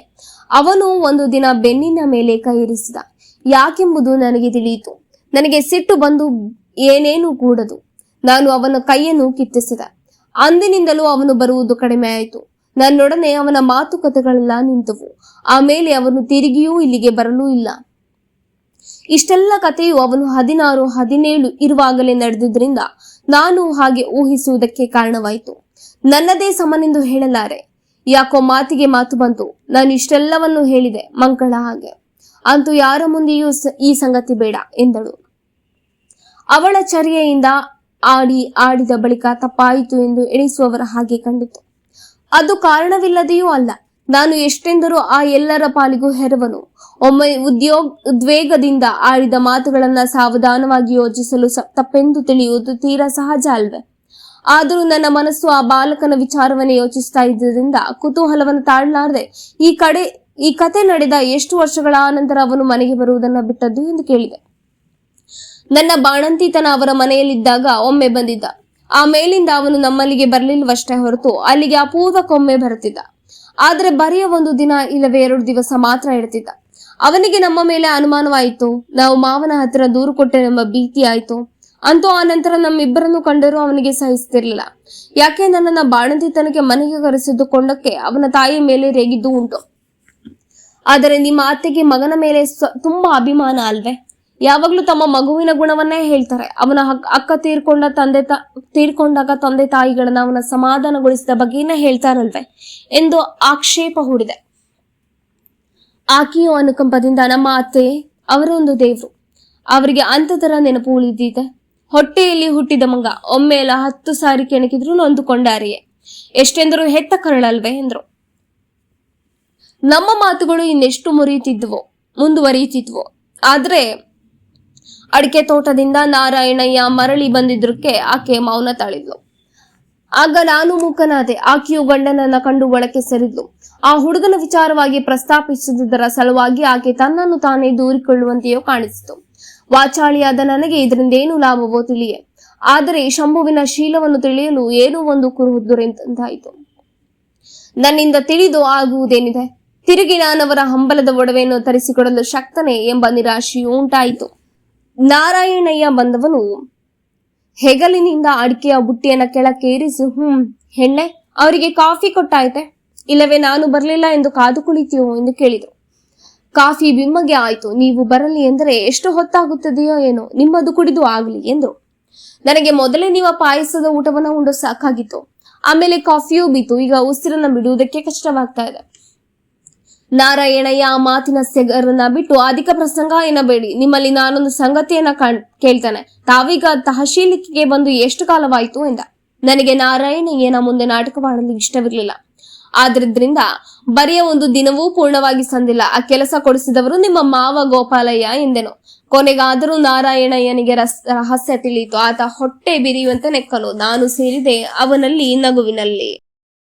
ಅವನು ಒಂದು ದಿನ ಬೆನ್ನಿನ ಮೇಲೆ ಕೈ ಇರಿಸಿದ. ಯಾಕೆಂಬುದು ನನಗೆ ತಿಳಿಯಿತು. ನನಗೆ ಸಿಟ್ಟು ಬಂದು ಏನೇನೂ ಕೂಡದು. ನಾನು ಅವನ ಕೈಯನ್ನು ಕಿತ್ತಿಸಿದ. ಅಂದಿನಿಂದಲೂ ಅವನು ಬರುವುದು ಕಡಿಮೆ ಆಯಿತು. ನನ್ನೊಡನೆ ಅವನ ಮಾತುಕತೆಗಳೆಲ್ಲ ನಿಂತವು. ಆಮೇಲೆ ಅವನು ತಿರುಗಿಯೂ ಇಲ್ಲಿಗೆ ಬರಲೂ ಇಲ್ಲ. ಇಷ್ಟೆಲ್ಲ ಕಥೆಯು ಅವನು 16, 17 ಇರುವಾಗಲೇ ನಡೆದುದರಿಂದ ನಾನು ಹಾಗೆ ಊಹಿಸುವುದಕ್ಕೆ ಕಾರಣವಾಯಿತು. ನನ್ನದೇ ಸಮನೆಂದು ಹೇಳಲಾರೆ. ಯಾಕೋ ಮಾತಿಗೆ ಮಾತು ಬಂತು. ನಾನು ಇಷ್ಟೆಲ್ಲವನ್ನು ಹೇಳಿದೆ ಮಂಗಳ ಹಾಗೆ. ಅಂತೂ ಯಾರ ಮುಂದೆಯೂ ಈ ಸಂಗತಿ ಬೇಡ ಎಂದಳು. ಅವಳ ಚರ್ಯೆಯಿಂದ ಆಡಿದ ಬಳಿಕ ತಪ್ಪಾಯಿತು ಎಂದು ಎಣಿಸುವವರ ಹಾಗೆ ಕಂಡಿತು. ಅದು ಕಾರಣವಿಲ್ಲದೆಯೂ ಅಲ್ಲ. ನಾನು ಎಷ್ಟೆಂದರೂ ಆ ಎಲ್ಲರ ಪಾಲಿಗೂ ಹೆರವನು. ಒಮ್ಮೆ ಉದ್ವೇಗದಿಂದ ಆಡಿದ ಮಾತುಗಳನ್ನ ಸಾವಧಾನವಾಗಿ ಯೋಚಿಸಲು ತಪ್ಪೆಂದು ತಿಳಿಯುವುದು ತೀರಾ ಸಹಜ ಅಲ್ವೇ? ಆದರೂ ನನ್ನ ಮನಸ್ಸು ಆ ಬಾಲಕನ ವಿಚಾರವನ್ನೇ ಯೋಚಿಸ್ತಾ ಇದ್ದರಿಂದ ಕುತೂಹಲವನ್ನು ತಾಳಲಾರದೆ ಈ ಕತೆ ನಡೆದ ಎಷ್ಟು ವರ್ಷಗಳ ಆನಂತರ ಅವನು ಮನೆಗೆ ಬರುವುದನ್ನು ಬಿಟ್ಟದ್ದು ಎಂದು ಕೇಳಿದೆ. ನನ್ನ ಬಾಣಂತಿತನ ಅವರ ಮನೆಯಲ್ಲಿದ್ದಾಗ ಒಮ್ಮೆ ಬಂದಿದ್ದ. ಆ ಮೇಲಿಂದ ಅವನು ನಮ್ಮಲ್ಲಿಗೆ ಬರಲಿಲ್ಲವಷ್ಟೇ ಹೊರತು ಅಲ್ಲಿಗೆ ಅಪೂರ್ವಕ್ಕೊಮ್ಮೆ ಬರುತ್ತಿದ್ದ. ಆದರೆ ಬರೆಯ ಒಂದು ದಿನ ಇಲ್ಲವೇ 2 ದಿವಸ ಮಾತ್ರ ಇರ್ತಿದ್ದ. ಅವನಿಗೆ ನಮ್ಮ ಮೇಲೆ ಅನುಮಾನವಾಯಿತು. ನಾವು ಮಾವನ ಹತ್ತಿರ ದೂರು ಕೊಟ್ಟೆನೆಂಬ ಭೀತಿ ಆಯಿತು. ಅಂತೂ ಆ ನಂತರ ನಮ್ಮಿಬ್ಬರನ್ನು ಕಂಡರೂ ಅವನಿಗೆ ಸಹಿಸ್ತಿರ್ಲಿಲ್ಲ. ಯಾಕೆ ನನ್ನನ್ನ ಬಾಣಂತಿತನಕ್ಕೆ ಮನೆಗೆ ಕರೆಸಿದುಕೊಂಡಕ್ಕೆ ಅವನ ತಾಯಿಯ ಮೇಲೆ ರೇಗಿದ್ದು ಉಂಟು. ಆದರೆ ನಿಮ್ಮ ಅತ್ತೆಗೆ ಮಗನ ಮೇಲೆ ತುಂಬಾ ಅಭಿಮಾನ ಅಲ್ವೇ? ಯಾವಾಗ್ಲೂ ತಮ್ಮ ಮಗುವಿನ ಗುಣವನ್ನೇ ಹೇಳ್ತಾರೆ. ಅವನ ಅಕ್ಕ ತೀರ್ಕೊಂಡಾಗ ತಂದೆ ತಾಯಿಗಳನ್ನ ಅವನ ಸಮಾಧಾನಗೊಳಿಸಿದ ಬಗ್ಗೆಯನ್ನ ಹೇಳ್ತಾರಲ್ವೇ ಎಂದು ಆಕ್ಷೇಪ ಹೂಡಿದೆ. ಆಕೆಯು ಅನುಕಂಪದಿಂದ, ನಮ್ಮ ಅತ್ತೆ ಅವರೊಂದು ದೇವ್ರು, ಅವರಿಗೆ ಅಂಥತರ ನೆನಪು ಉಳಿದಿದೆ. ಹೊಟ್ಟೆಯಲ್ಲಿ ಹುಟ್ಟಿದ ಮಗ ಒಮ್ಮೆ ಎಲ್ಲ 10 ಸಾರಿ ಕೆಣಕಿದ್ರು ನೊಂದುಕೊಂಡಾರೆಯೇ, ಎಷ್ಟೆಂದರೂ ಹೆತ್ತ ಕರಳಲ್ವೇ ಎಂದ್ರು. ನಮ್ಮ ಮಾತುಗಳು ಇನ್ನೆಷ್ಟು ಮುಂದುವರಿಯುತ್ತಿದ್ವೋ. ಆದ್ರೆ ಅಡಿಕೆ ತೋಟದಿಂದ ನಾರಾಯಣಯ್ಯ ಮರಳಿ ಬಂದಿದ್ದಕ್ಕೆ ಆಕೆ ಮೌನ ತಾಳಿದ್ಲು. ಆಗ ನಾನು ಮೂಕನಾದೆ. ಆಕೆಯು ಗಂಡನನ್ನ ಕಂಡು ಒಳಕ್ಕೆ ಸರಿದ್ಲು. ಆ ಹುಡುಗನ ವಿಚಾರವಾಗಿ ಪ್ರಸ್ತಾಪಿಸುವುದರ ಸಲುವಾಗಿ ಆಕೆ ತನ್ನನ್ನು ತಾನೇ ದೂರಿಕೊಳ್ಳುವಂತೆಯೋ ಕಾಣಿಸಿತು. ವಾಚಾಳಿಯಾದ ನನಗೆ ಇದರಿಂದ ಏನು ಲಾಭವೋ ತಿಳಿಯೆ. ಆದರೆ ಶಂಭುವಿನ ಶೀಲವನ್ನು ತಿಳಿಯಲು ಏನೋ ಒಂದು ಕುರುಹುದುರೆಂತಾಯಿತು. ನನ್ನಿಂದ ತಿಳಿದು ಆಗುವುದೇನಿದೆ? ತಿರುಗಿ ನಾನವರ ಹಂಬಲದ ಒಡವೆಯನ್ನು ತರಿಸಿಕೊಡಲು ಶಕ್ತನೇ ಎಂಬ ನಿರಾಶೆಯೂ ಉಂಟಾಯಿತು. ನಾರಾಯಣಯ್ಯ ಬಂದವನು ಹೆಗಲಿನಿಂದ ಅಡಿಕೆಯ ಬುಟ್ಟಿಯನ್ನ ಕೆಳಕ್ಕೆ ಇರಿಸಿ, ಹೆಣ್ಣೆ, ಅವರಿಗೆ ಕಾಫಿ ಕೊಟ್ಟಾಯ್ತೆ, ಇಲ್ಲವೇ ನಾನು ಬರಲಿಲ್ಲ ಎಂದು ಕಾದು ಕುಳಿತೀಯೋ ಎಂದು ಕೇಳಿದರು. ಕಾಫಿ ಬಿಮ್ಮಗೆ ಆಯ್ತು. ನೀವು ಬರಲಿ ಎಂದರೆ ಎಷ್ಟು ಹೊತ್ತಾಗುತ್ತದೆಯೋ ಏನೋ, ನಿಮ್ಮದು ಕುಡಿದು ಆಗಲಿ ಎಂದರು. ನನಗೆ ಮೊದಲೇ ನೀವು ಪಾಯಸದ ಊಟವನ್ನ ಉಂಡು ಸಾಕಾಗಿತ್ತು. ಆಮೇಲೆ ಕಾಫಿಯೂ ಬೀತು. ಈಗ ಉಸಿರನ್ನ ಬಿಡುವುದಕ್ಕೆ ಕಷ್ಟವಾಗ್ತಾ ಇದೆ. ನಾರಾಯಣಯ್ಯ ಆ ಮಾತಿನ ಸೆಗರನ್ನ ಬಿಟ್ಟು, ಅಧಿಕ ಪ್ರಸಂಗ ಎನ್ನಬೇಡಿ, ನಿಮ್ಮಲ್ಲಿ ನಾನೊಂದು ಸಂಗತಿಯನ್ನ ಕೇಳ್ತಾನೆ. ತಾವೀಗ ತಹಶೀಲಿಗೆ ಬಂದು ಎಷ್ಟು ಕಾಲವಾಯಿತು ಎಂದ. ನನಗೆ ನಾರಾಯಣಯ್ಯನ ಮುಂದೆ ನಾಟಕವಾಡಲು ಇಷ್ಟವಿರಲಿಲ್ಲ. ಆದ್ರಿಂದ ಬರೆಯ ಒಂದು ದಿನವೂ ಪೂರ್ಣವಾಗಿ ಸಂದಿಲ್ಲ. ಆ ಕೆಲಸ ಕೊಡಿಸಿದವರು ನಿಮ್ಮ ಮಾವ ಗೋಪಾಲಯ್ಯ ಎಂದೆನು. ಕೊನೆಗಾದರೂ ನಾರಾಯಣಯ್ಯನಿಗೆ ರಹಸ್ಯ ತಿಳಿಯಿತು. ಆತ ಹೊಟ್ಟೆ ಬಿರಿಯುವಂತೆ ನೆಕ್ಕನು. ನಾನು ಸೇರಿದೆ ಅವನಲ್ಲಿ ನಗುವಿನಲ್ಲಿ.